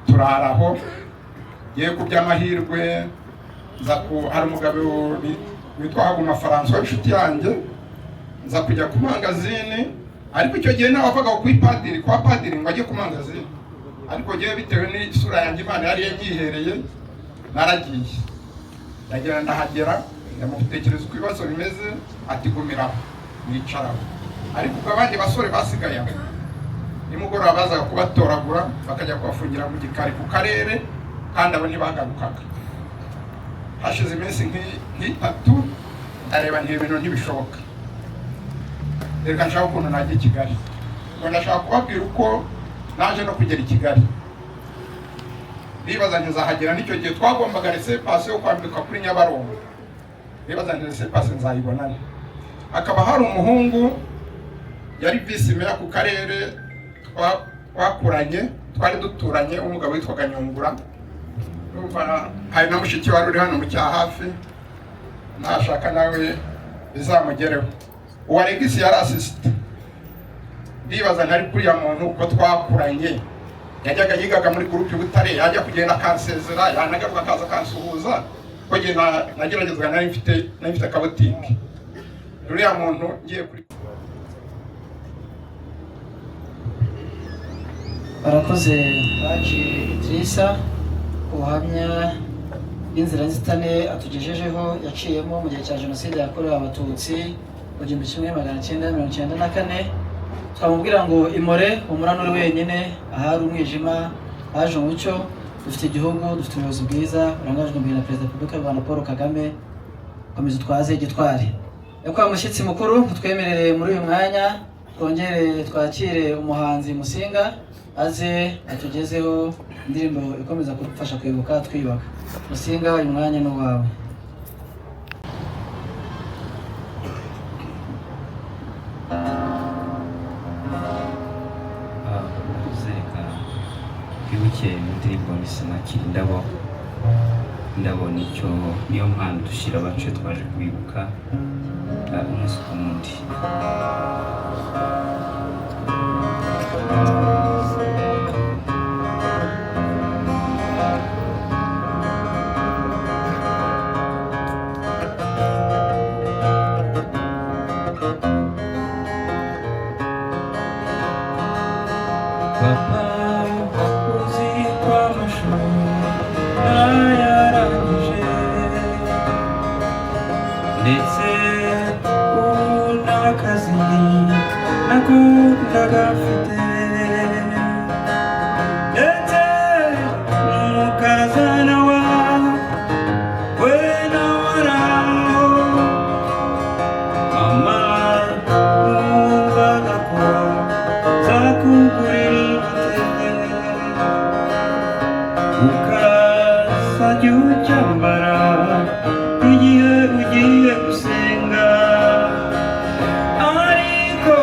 turaraho, ye ku by'amahirwe nza ku hari umugabo witwa Haguma François w'inshuti yanjye, nza kujya ku mangazini. Ariko icyo gihe nawe wavaga kwa padiri ngo ajye ku mangazini, ariko gihe bitewe n'isura yanjye Imana yari yanyihereye naragiye. Ndagera ndahagera ndamutekereza uko ibibazo bimeze, ati gumiraho mwicaraho. Ariko ubwo abandi basore basigaye aho nimugoroba bazaga kubatoragura bakajya kubafungira mu gikari ku karere, kandi abo ntibagarukaga. Hashize iminsi nk'itatu ndareba ibintu ntibishoboka, reka nshaka ukuntu najya i Kigali. Ngo ndashaka kubabwira uko naje no kugera i Kigali. Nibaza ntizahagera, n'icyo gihe twagombaga resepasi yo kwambika kuri Nyabarongo. Nibaza resepasi nzayibonana. Hakaba hari umuhungu yari visi meya ku karere twakuranye, twari duturanye, umugabo witwaga Nyungura. Hari na mushiki wari uri hano mu cya hafi, nashaka nawe bizamugereho. Uwa Regisi yari assistant. Nibaza ntari kuri ya muntu uko twakuranye, yajyaga yigaga muri groupe Butare, yajya kugenda akansezera, yanagaruka akaza kansuhuza. Koge nageragezwa nari mfite akabotike. Ruriya muntu ngiye kuri barakoze baje Idrissa ubuhamya bw'inzira nzitane atugejejeho yaciyemo mu gihe cya Jenoside yakorewe Abatutsi mu 1994. Twamubwira ngo imore umurano uri wenyine, ahari umwijima haje umucyo. Dufite igihugu, dufite ubuyobozi bwiza burangajwe imbere na Perezida wa Repubulika y'u Rwanda Paul Kagame. Komeza utwaze igitwari. Yakwa mushyitsi mukuru, twemerere muri uyu mwanya twongere twakire umuhanzi Musinga aze atugezeho indirimbo ikomeza kudufasha kwibuka twiyubaka. Musinga, uyu mwanya ni uwawe. Twibuke indirimbo Misinakira indabo. Indabo niyo mpano dushyira abacu twaje kwibuka umunsi ku wundi. ndetse unakazi nakundaga mfite ndetse n'umukazana wawe nawaraho mama numvaga ko zakugurira igitenge ukazajya ucyambara igihe ugiye gusenga, ariko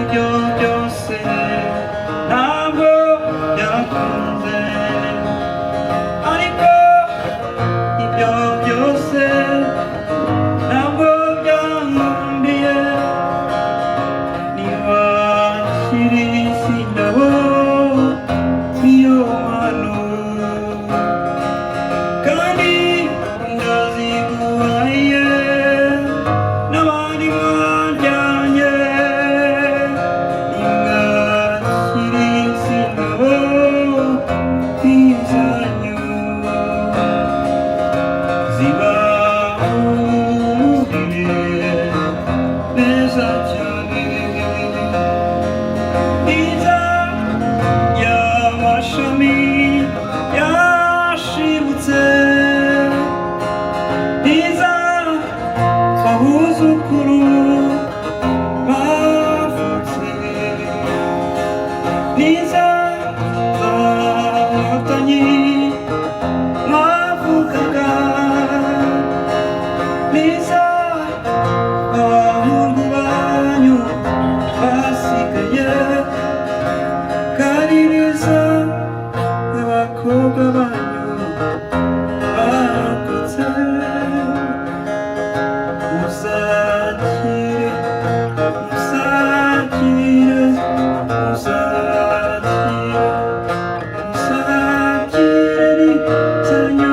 ibyo byose abuzukuru bavutse niza abatanyi mwavugaga niza abahungu banyu basigaye kandi niza abakobwa banyu bakutse musakire musakire musakire musakire zanyu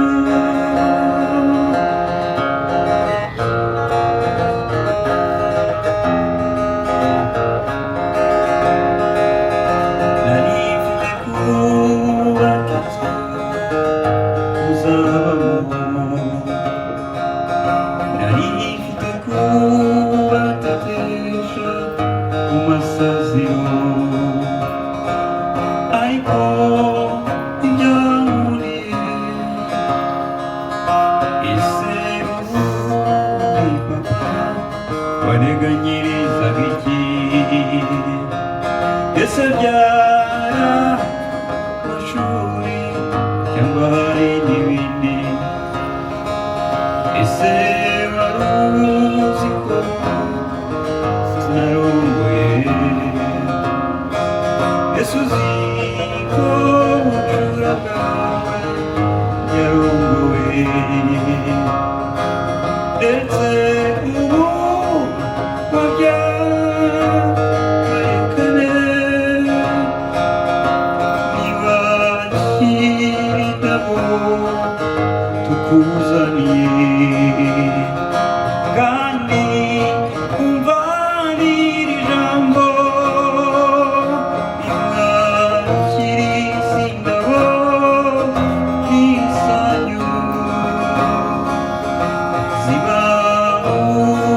narifite kubakizwa uzabamo narifite kubatetesha mu masaziro ariko ibyankuriye ese ubundi papa waneganyirizaga iki ese byara amashuri cyangwa hari n'ibindi ese wari uzi ko sinarongoye ese uzi ko bucura bwawe yarongowe ndetse ubu wabyaye kane niba kirindabo tukuzaniye kandi umva n'iri jambo rimwakiriza indabo n'isanyu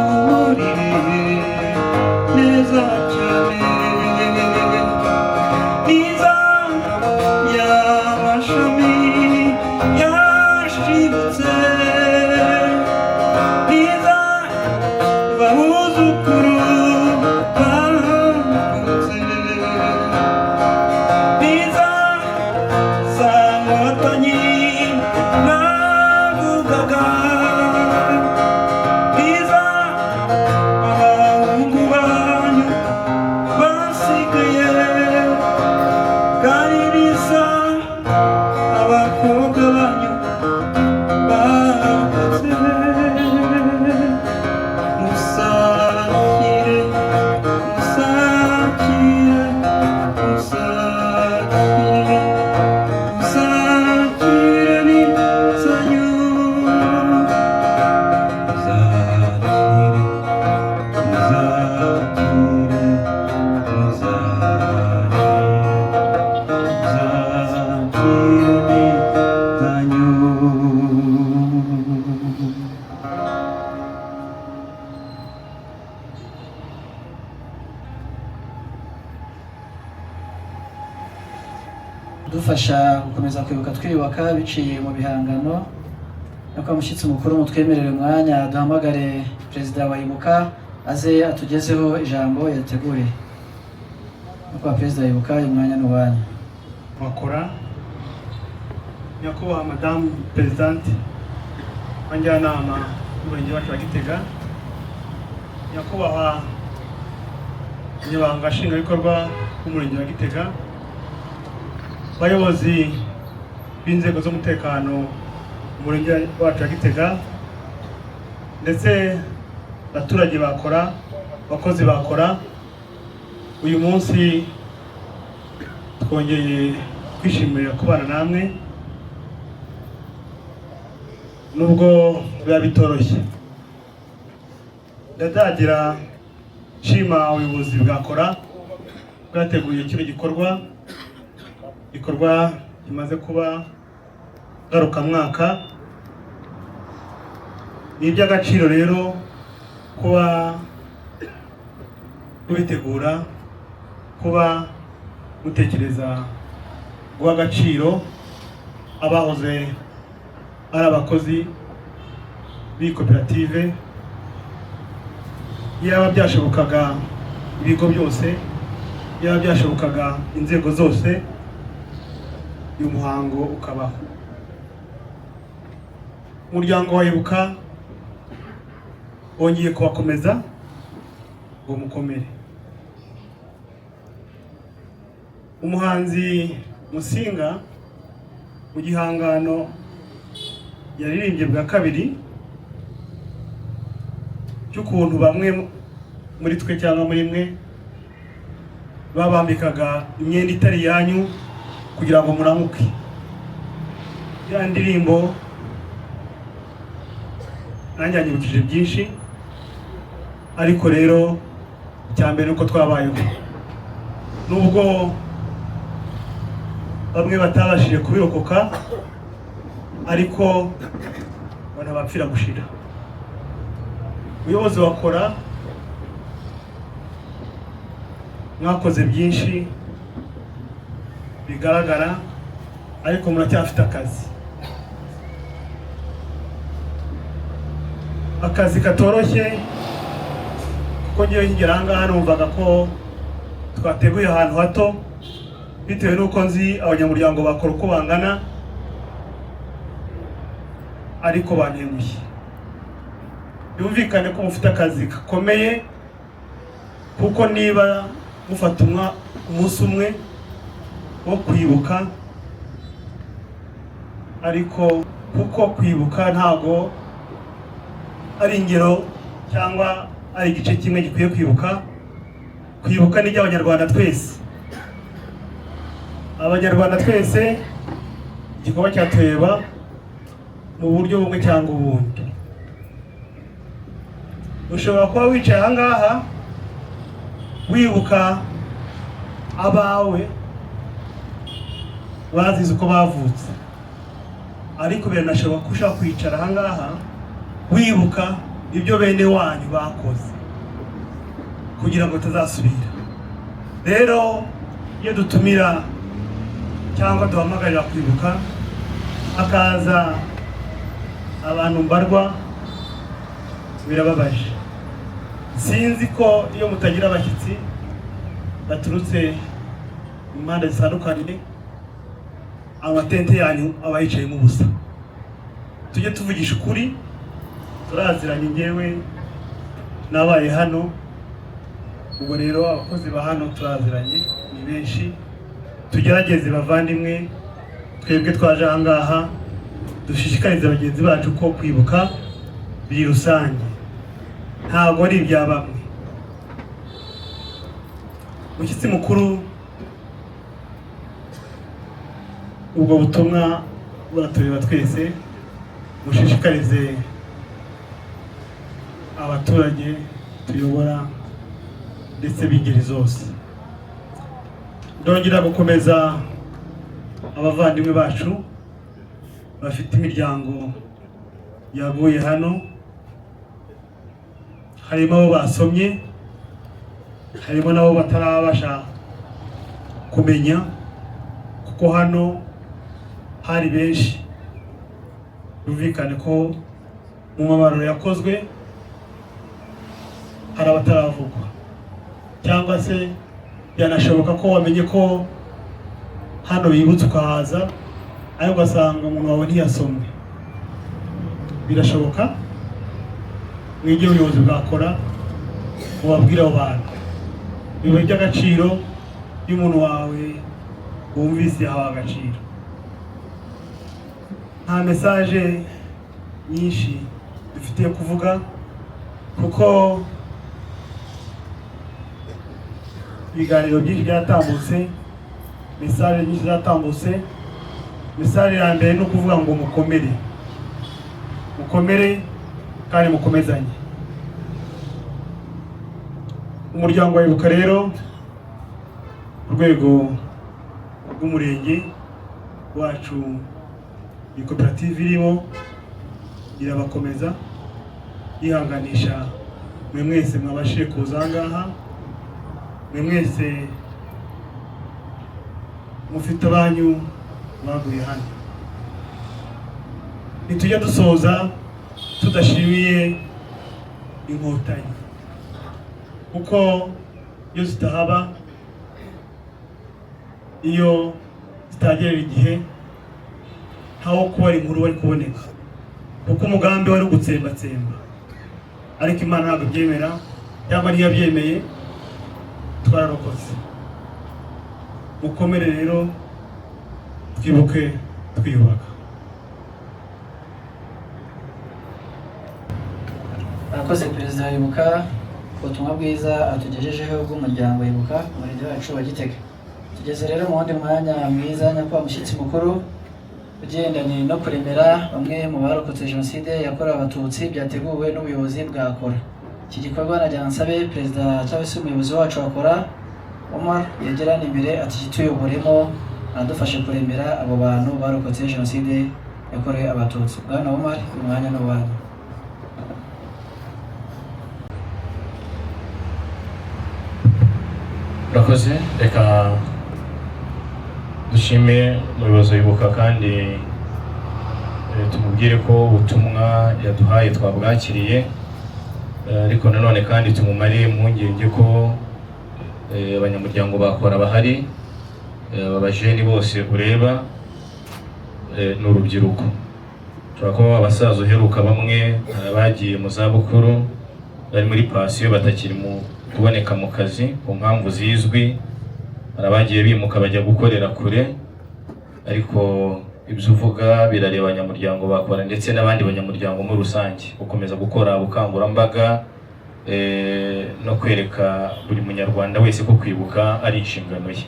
zibahurire neza cyane niza y'amashami yashibutse niza abuzukuru bavutse niza za nkotanyi navugaga niza abahungu banyu basigaye kandi niza abakobwa banyu bahagaze musakire musakire musakire musakire ni zanyu musakire musakire musakire ni zanyu. dufasha gukomeza kwibuka twiyubaka biciye mu bihangano no kwa mushyitsi mukuru mutwemerere umwanya duhamagare perezida wa ibuka aze atugezeho ijambo yateguriye no kwa perezida wa ibuka uyu mwanya ni uwanyu. bakora nyakubahwa madamu perezidante wa njyanama y'umurenge wacu wa Gitega, nyakubahwa umunyamabanga nshingwabikorwa w'umurenge wa Gitega, abayobozi b'inzego z'umutekano mu murenge wacu wa Gitega, ndetse abaturage bakora, abakozi bakora, uyu munsi twongeye kwishimira kubana namwe nubwo biba bitoroshye. Ndadagira nshima ubuyobozi bwakora bwateguye kino gikorwa kimaze kuba ngarukamwaka. Ni iby'agaciro rero kuba mubitegura, kuba mutekereza guha agaciro abahoze ari abakozi b'iyi koperative yaba byashobokaga ibigo byose, yaba byashobokaga inzego zose, uyu muhango ukabaho. Umuryango wa Ibuka wongeye kubakomeza ngo mukomere. Umuhanzi Musinga mu gihangano yaririmbye bwa kabiri cy'ukuntu bamwe muri twe cyangwa muri mwe babambikaga imyenda itari yanyu kugira ngo muramuke. Ya ndirimbo nanjye yanyibukije byinshi, ariko rero icyambere uko twabayeho, nubwo bamwe batabashije kubirokoka, ariko banabapfira gushira. Ubuyobozi bakora, mwakoze byinshi bigaragara, ariko muracyafite akazi katoroshye, kuko ngiye nkigera ahangaha numvaga ko twateguye ahantu hato, bitewe n'uko nzi abanyamuryango bakora uko bangana, ariko bantemuye. Byumvikane ko mufite akazi gakomeye, kuko niba mufata umunsi umwe wo kwibuka, ariko kuko kwibuka ntago ari ingero cyangwa ari igice kimwe gikwiye kwibuka. Kwibuka ni iby'abanyarwanda twese. Abanyarwanda twese igikorwa cyatuyeba mu buryo bumwe cyangwa ubundi. Ushobora kuba wicaye ahangaha wibuka abawe bazize uko bavutse, ariko biranashoboka ko ushaka kwicara ahangaha wibuka ibyo bene wanyu bakoze kugira ngo utazasubira. Rero iyo dutumira cyangwa duhamagarira kwibuka, hakaza abantu mbarwa, birababaje. Sinzi ko iyo mutagira abashyitsi baturutse mu mpande zitandukanye, amatente yanyu aba yicayemo ubusa. Tujye tuvugisha ukuri, turaziranye. Njyewe nabaye hano, ubu rero abakozi ba hano turaziranye, ni benshi. Tugerageze bavandimwe, twebwe twaje ahangaha dushishikariza bagenzi bacu ko kwibuka biri rusange, ntabwo ari ibya bamwe. Umushyitsi mukuru, ubwo butumwa buratureba twese, mushishikarize abaturage tuyobora ndetse b'ingeri zose. Ndongera gukomeza abavandimwe bacu bafite imiryango yaguye hano, harimo abo basomye, harimo nabo batarabasha kumenya, kuko hano hari benshi. Byumvikane ko mu mabaruro yakozwe hari abataravugwa, cyangwa se byanashoboka ko wamenye ko hano bibutse ukahaza, ariko ugasanga umuntu wawe ntiyasomwe. Birashoboka, mwige ubuyobozi bwakora, mubabwire abo bantu. Biba iby'agaciro iyo umuntu wawe wumvise yahawe agaciro. Nta mesaje nyinshi dufite kuvuga, kuko ibiganiro byinshi byatambutse, mesaje nyinshi zatambutse. Mesaje ya mbere ni ukuvuga ngo mukomere, mukomere kandi mukomezanye. Umuryango wa Ibuka rero, urwego rw'umurenge wacu, iyi koperative irimo irabakomeza, yihanganisha mwe mwese mwabashije kuza ahangaha, mwe mwese mufite abanyu baguye hano. Ntitujya dusoza tudashimiye Inkotanyi. kuko iyo zitahaba, iyo zitagerera igihe, ntawo kuba ari inkuru wari kuboneka, kuko umugambi wari ugutsembatsemba, ariko Imana ntabwo ibyemera, cyangwa ntiyabyemeye, twararokoze. Mukomere rero, twibuke twiyubaka. Arakoze Perezida wa Ibuka ubutumwa bwiza atugejejeho bw'umuryango Ibuka umurenge wacu wa Gitega. Tugeze rero mu wundi mwanya mwiza nyakubahwa mushyitsi mukuru ugendanye no kuremera bamwe mu barokotse Jenoside yakorewe Abatutsi byateguwe n'ubuyobozi bwa Kora. Iki gikorwa najya nsabe Perezida cyangwa se umuyobozi wacu wa Kora Omar yegerane imbere atuyuboremo adufashe kuremera abo bantu barokotse Jenoside yakorewe Abatutsi. Bwana Omar, umwanya n'uwanyu. Urakoze, reka dushime umuyobozi w'Ibuka kandi tumubwire ko ubutumwa yaduhaye twabwakiriye, ariko nanone kandi tumumare impungenge ko abanyamuryango bakora bahari, abajeni bose ureba ni urubyiruko. Ushobora kuba abasaza uheruka bamwe bagiye mu zabukuru bari muri pasiyo batakiri mu kuboneka mu kazi ku mpamvu zizwi, barabagiye bimuka bajya gukorera kure, ariko ibyo uvuga birareba abanyamuryango bakora ndetse n'abandi banyamuryango muri rusange, gukomeza gukora ubukangurambaga no kwereka buri munyarwanda wese ko kwibuka ari inshingano ye.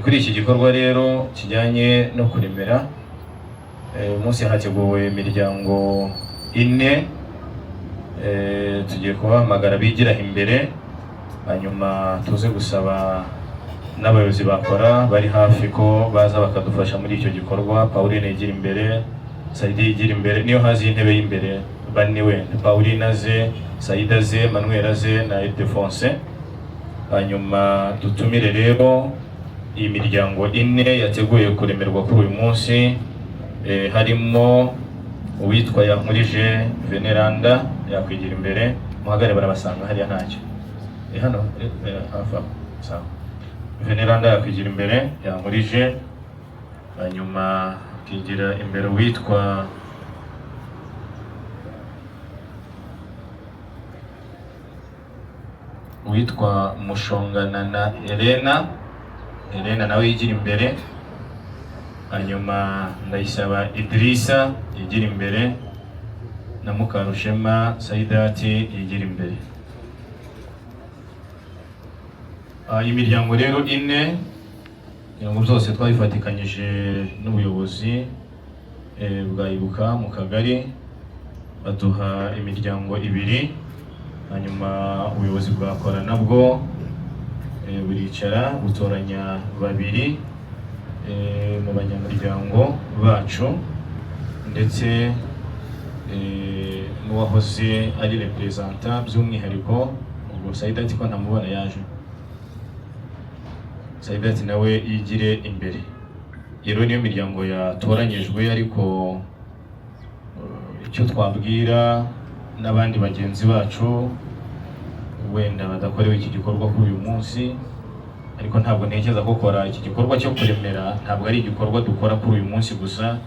Kuri iki gikorwa rero kijyanye no kuremera, umunsi hateguwe imiryango 4, tugiye kubahamagara bigiraho imbere, hanyuma tuze gusaba n'abayobozi bakora bari hafi ko baza bakadufasha muri icyo gikorwa. Pauline igira imbere, Saidi igira imbere, niyo hazi intebe y'imbere bane wenda, Pauline aze, Saida aze, Manuel aze na Ildefonse. Hanyuma dutumire rero iyi miryango 4 yateguye kuremerwa kuri uyu munsi, harimo uwitwa Yankurije Veneranda yakwigira imbere, muhagare barabasanga hariya ntacyo hano hafa sawa. Veneranda yakwigira imbere, Yankurije, hanyuma akigira imbere uwitwa Mushongana na Elena nawe yigira imbere, hanyuma Ndayisaba Idrissa yigira imbere na Mukarushema Saidati yigira imbere. Imiryango rero 4 ngo byose twabifatikanyije n'ubuyobozi bwa Ibuka mu kagari, baduha imiryango 2, hanyuma ubuyobozi bwa Kora nabwo buricara butoranya 2 mu banyamuryango bacu, ndetse n'uwahoze ari representa by'umwihariko ubwo Saidati ko ntamubona yaje, Saidati nawe yigire imbere. Rero niyo miryango yatoranyijwe, ariko icyo twabwira n'abandi bagenzi bacu wenda badakorewe iki gikorwa kuri uyu munsi, ariko ntabwo ntekereza ko Kora iki gikorwa cyo kuremera ntabwo ari igikorwa dukora kuri uyu munsi gusa,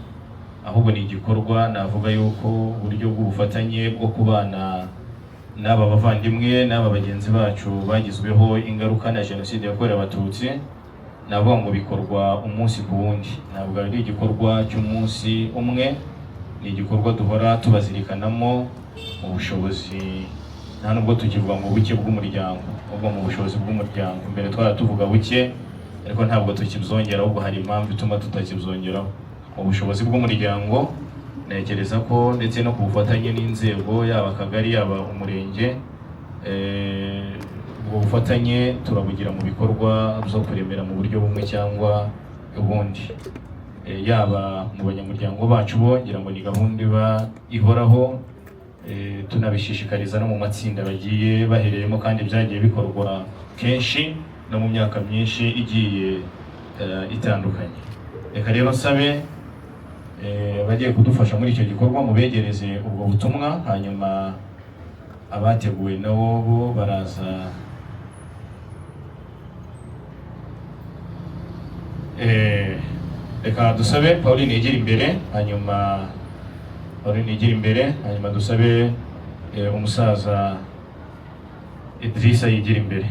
ahubwo ni igikorwa navuga yuko uburyo bw'ubufatanye bwo kubana n'aba bavandimwe n'aba bagenzi bacu bagizweho ingaruka na Jenoside yakorewe Abatutsi, navuga ngo bikorwa umunsi ku wundi, ntabwo ari igikorwa cy'umunsi umwe, ni igikorwa duhora tubazirikanamo mu bushobozi, nta nubwo tukivuga ngo buke bw'umuryango, ahubwo mu bushobozi bw'umuryango. Mbere twara tuvuga buke, ariko ntabwo tukibyongera, ahubwo hari impamvu ituma tutakibyongeraho. Mu bushobozi bw'umuryango ntekereza ko ndetse no ku bufatanye n'inzego yaba akagari yaba umurenge, ubwo bufatanye turabugira mu bikorwa byo kuremera mu buryo bumwe cyangwa ubundi, yaba mu banyamuryango bacu bo ngira ngo ni gahunda iba ihoraho, tunabishishikariza no mu matsinda bagiye bahereyemo kandi byagiye bikorwa kenshi no mu myaka myinshi igiye itandukanye. Reka rero nsabe bagiye kudufasha muri icyo gikorwa mubegereze ubwo butumwa, hanyuma abateguwe nabo bo baraza reka dusabe Pauline yigira imbere, hanyuma Pauline yigira imbere, hanyuma dusabe umusaza Idrissa yigira imbere.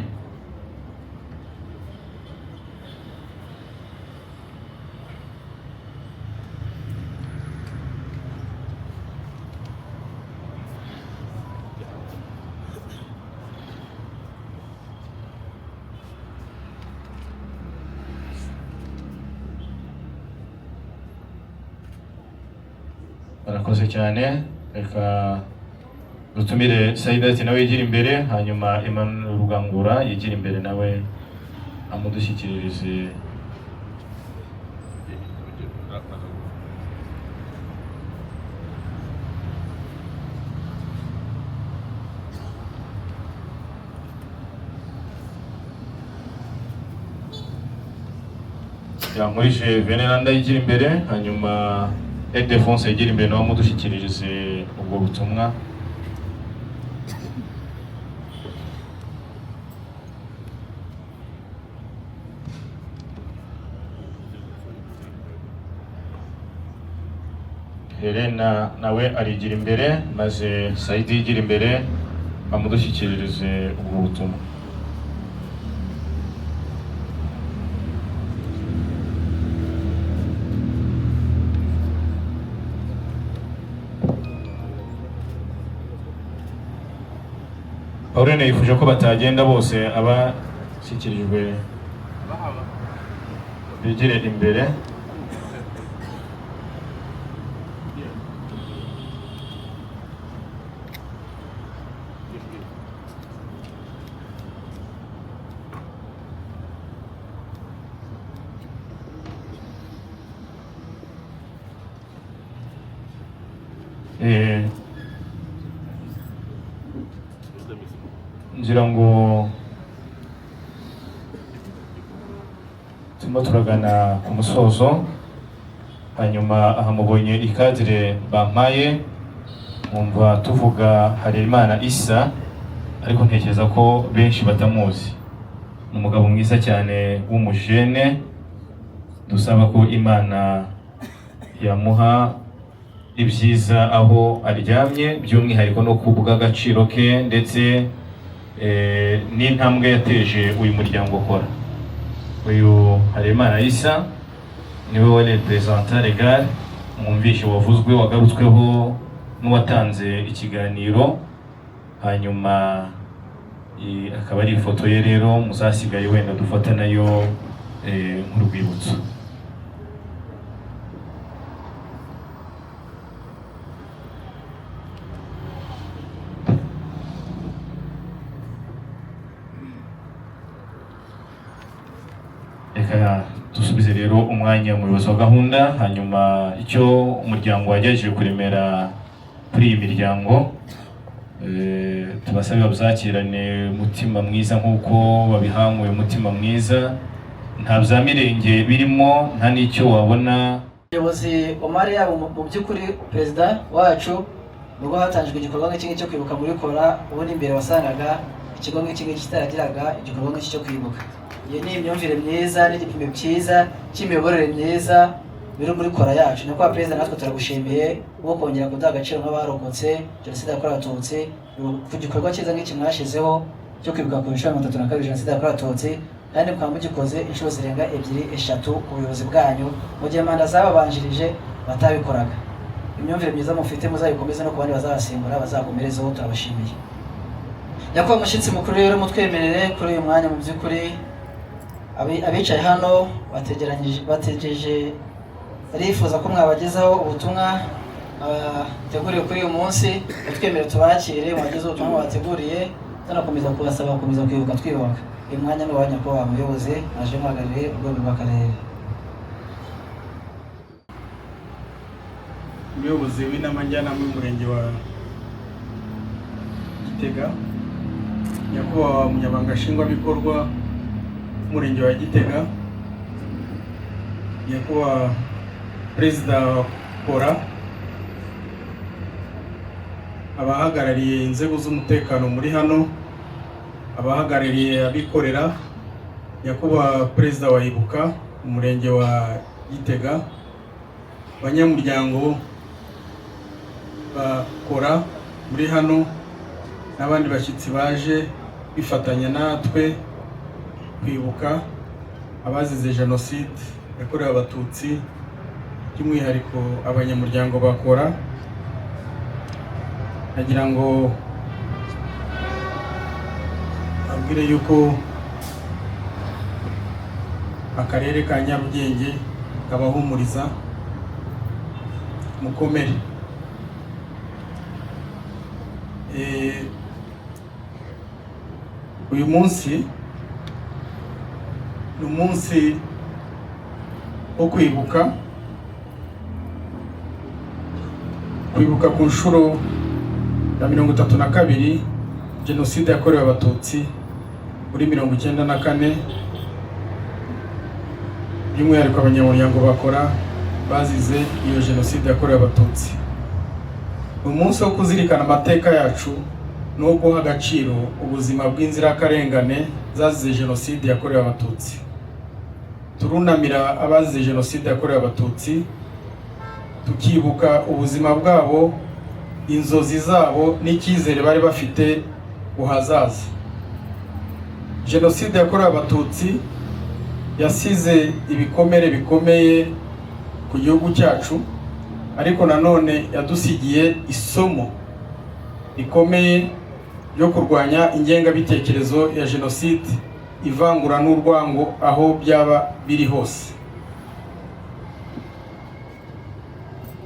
Barakoze cyane, reka dutumire Saidati nawe yigira imbere, hanyuma Emmanuel Rugangura yigira imbere nawe amudushyikiririze. Yamurije Veneranda yigira imbere, hanyuma Ildefonse yigira imbere nawe amudushyikiririze ubwo butumwa. Helena nawe arigira imbere, maze Saidi yigira imbere amudushyikiririze ubwo butumwa. Pauline yifuje ko batagenda bose abashyikirijwe bigire imbere. Ngira ngo turimo turagana ku musozo, hanyuma aha mubonye ikadire bampaye, mwumva tuvuga Harerimana Issa, ariko ntekereza ko benshi batamuzi. Ni umugabo mwiza cyane w'umujene, dusaba ko Imana yamuha ibyiza aho aryamye, by'umwihariko no kubwa agaciro ke ndetse n'intambwe yateje uyu muryango ukora. Uyu Harerimana Issa niwe wari representant legal, mwumvishe wavuzwe, wagarutsweho n'uwatanze ikiganiro, hanyuma akaba ari ifoto ye rero muzasigaye wenda dufata nayo nk'urwibutso. Reka dusubize rero umwanya umuyobozi wa gahunda, hanyuma icyo umuryango wagerageje kuremera kuri iyi miryango tubasabe bazakirane umutima mwiza nk'uko babihanguye umutima mwiza, nta bya mirenge birimo, nta n'icyo wabona. Umuyobozi Omar yabo mu by'ukuri perezida wacu nubwo hatangijwe igikorwa nk'iki cyo kwibuka muri kora, ubundi imbere wasangaga ikigo nk'iki kitaragiraga igikorwa nk'iki cyo kwibuka. Iyo ni imyumvire myiza n'igipimo cyiza cy'imiyoborere myiza biri muri kora yacu. Nuko perezida natwe turagushimiye wo kongera kuduha agaciro nk'abarokotse jenoside yakorewe Abatutsi, ku gikorwa cyiza nk'iki mwashizeho cyo kwibuka ku nshuro 32 jenoside yakorewe Abatutsi, kandi mukaba mugikoze inshuro zirenga 2-3 ubuyobozi bwanyu mu gihe manda zababanjirije batabikoraga. Imyumvire myiza mufite muzayikomeze no ku bandi bazabasimbura bazakomerezeho, turabashimiye. Nyakubahwa mushyitsi mukuru rero mutwemerere kuri uyu mwanya, mu by'ukuri abicaye hano bategereje barifuza ko mwabagezaho ubutumwa bateguriwe kuri uyu munsi, mutwemerere tubakire mwagezeho ubutumwa bateguriye, tunakomeza kubasaba gukomeza kwibuka twiyubaka. Uyu mwanya ni uwa nyakubahwa muyobozi aje muhagarariye urwego rw'akarere. Umuyobozi w'inama njyanama y'umurenge wa Gitega, nyakubahwa umunyamabanga nshingwabikorwa w'umurenge wa Gitega, nyakubahwa perezida wa kora, abahagarariye inzego z'umutekano muri hano, abahagarariye abikorera, nyakubahwa perezida wa Ibuka umurenge wa Gitega, abanyamuryango bakora muri hano n'abandi bashyitsi baje bifatanya natwe kwibuka abazize jenoside yakorewe abatutsi, by'umwihariko abanyamuryango bakora. Nagira ngo abwire yuko akarere ka Nyarugenge kabahumuriza, mukomere. Uyu munsi ni umunsi wo kwibuka ku nshuro ya 32 jenoside yakorewe abatutsi muri 1994, by'umwihariko abanyamuryango bakora bazize iyo jenoside yakorewe abatutsi. Umunsi wo kuzirikana amateka yacu no guha agaciro ubuzima bw'inzirakarengane zazize jenoside yakorewe abatutsi. Turunamira abazize jenoside yakorewe abatutsi, tukibuka ubuzima bwabo, inzozi zabo n'icyizere bari bafite uhazaza. Jenoside yakorewe abatutsi yasize ibikomere bikomeye ku gihugu cyacu, ariko nanone yadusigiye isomo rikomeye ryo kurwanya ingengabitekerezo ya jenoside, ivangura n'urwango aho byaba biri hose.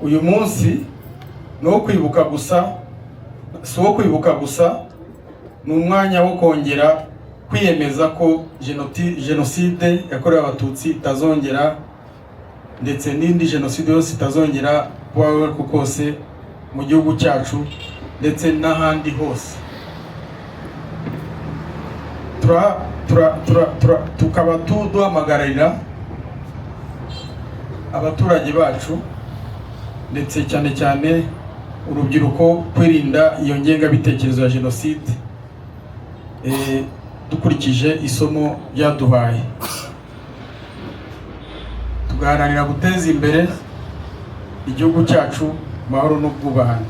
Uyu munsi ni uwo kwibuka gusa, si uwo kwibuka gusa, ni umwanya wo kongera kwiyemeza ko jenoside yakorewe abatutsi itazongera, ndetse n'indi jenoside yose itazongera kubaho kose mu gihugu cyacu ndetse n'ahandi hose. Tukaba duhamagarira abaturage bacu ndetse cyane cyane urubyiruko kwirinda iyo ngengabitekerezo ya jenoside, dukurikije isomo ryaduhaye, tugaharanira guteza imbere igihugu cyacu mahoro n'ubwubahane.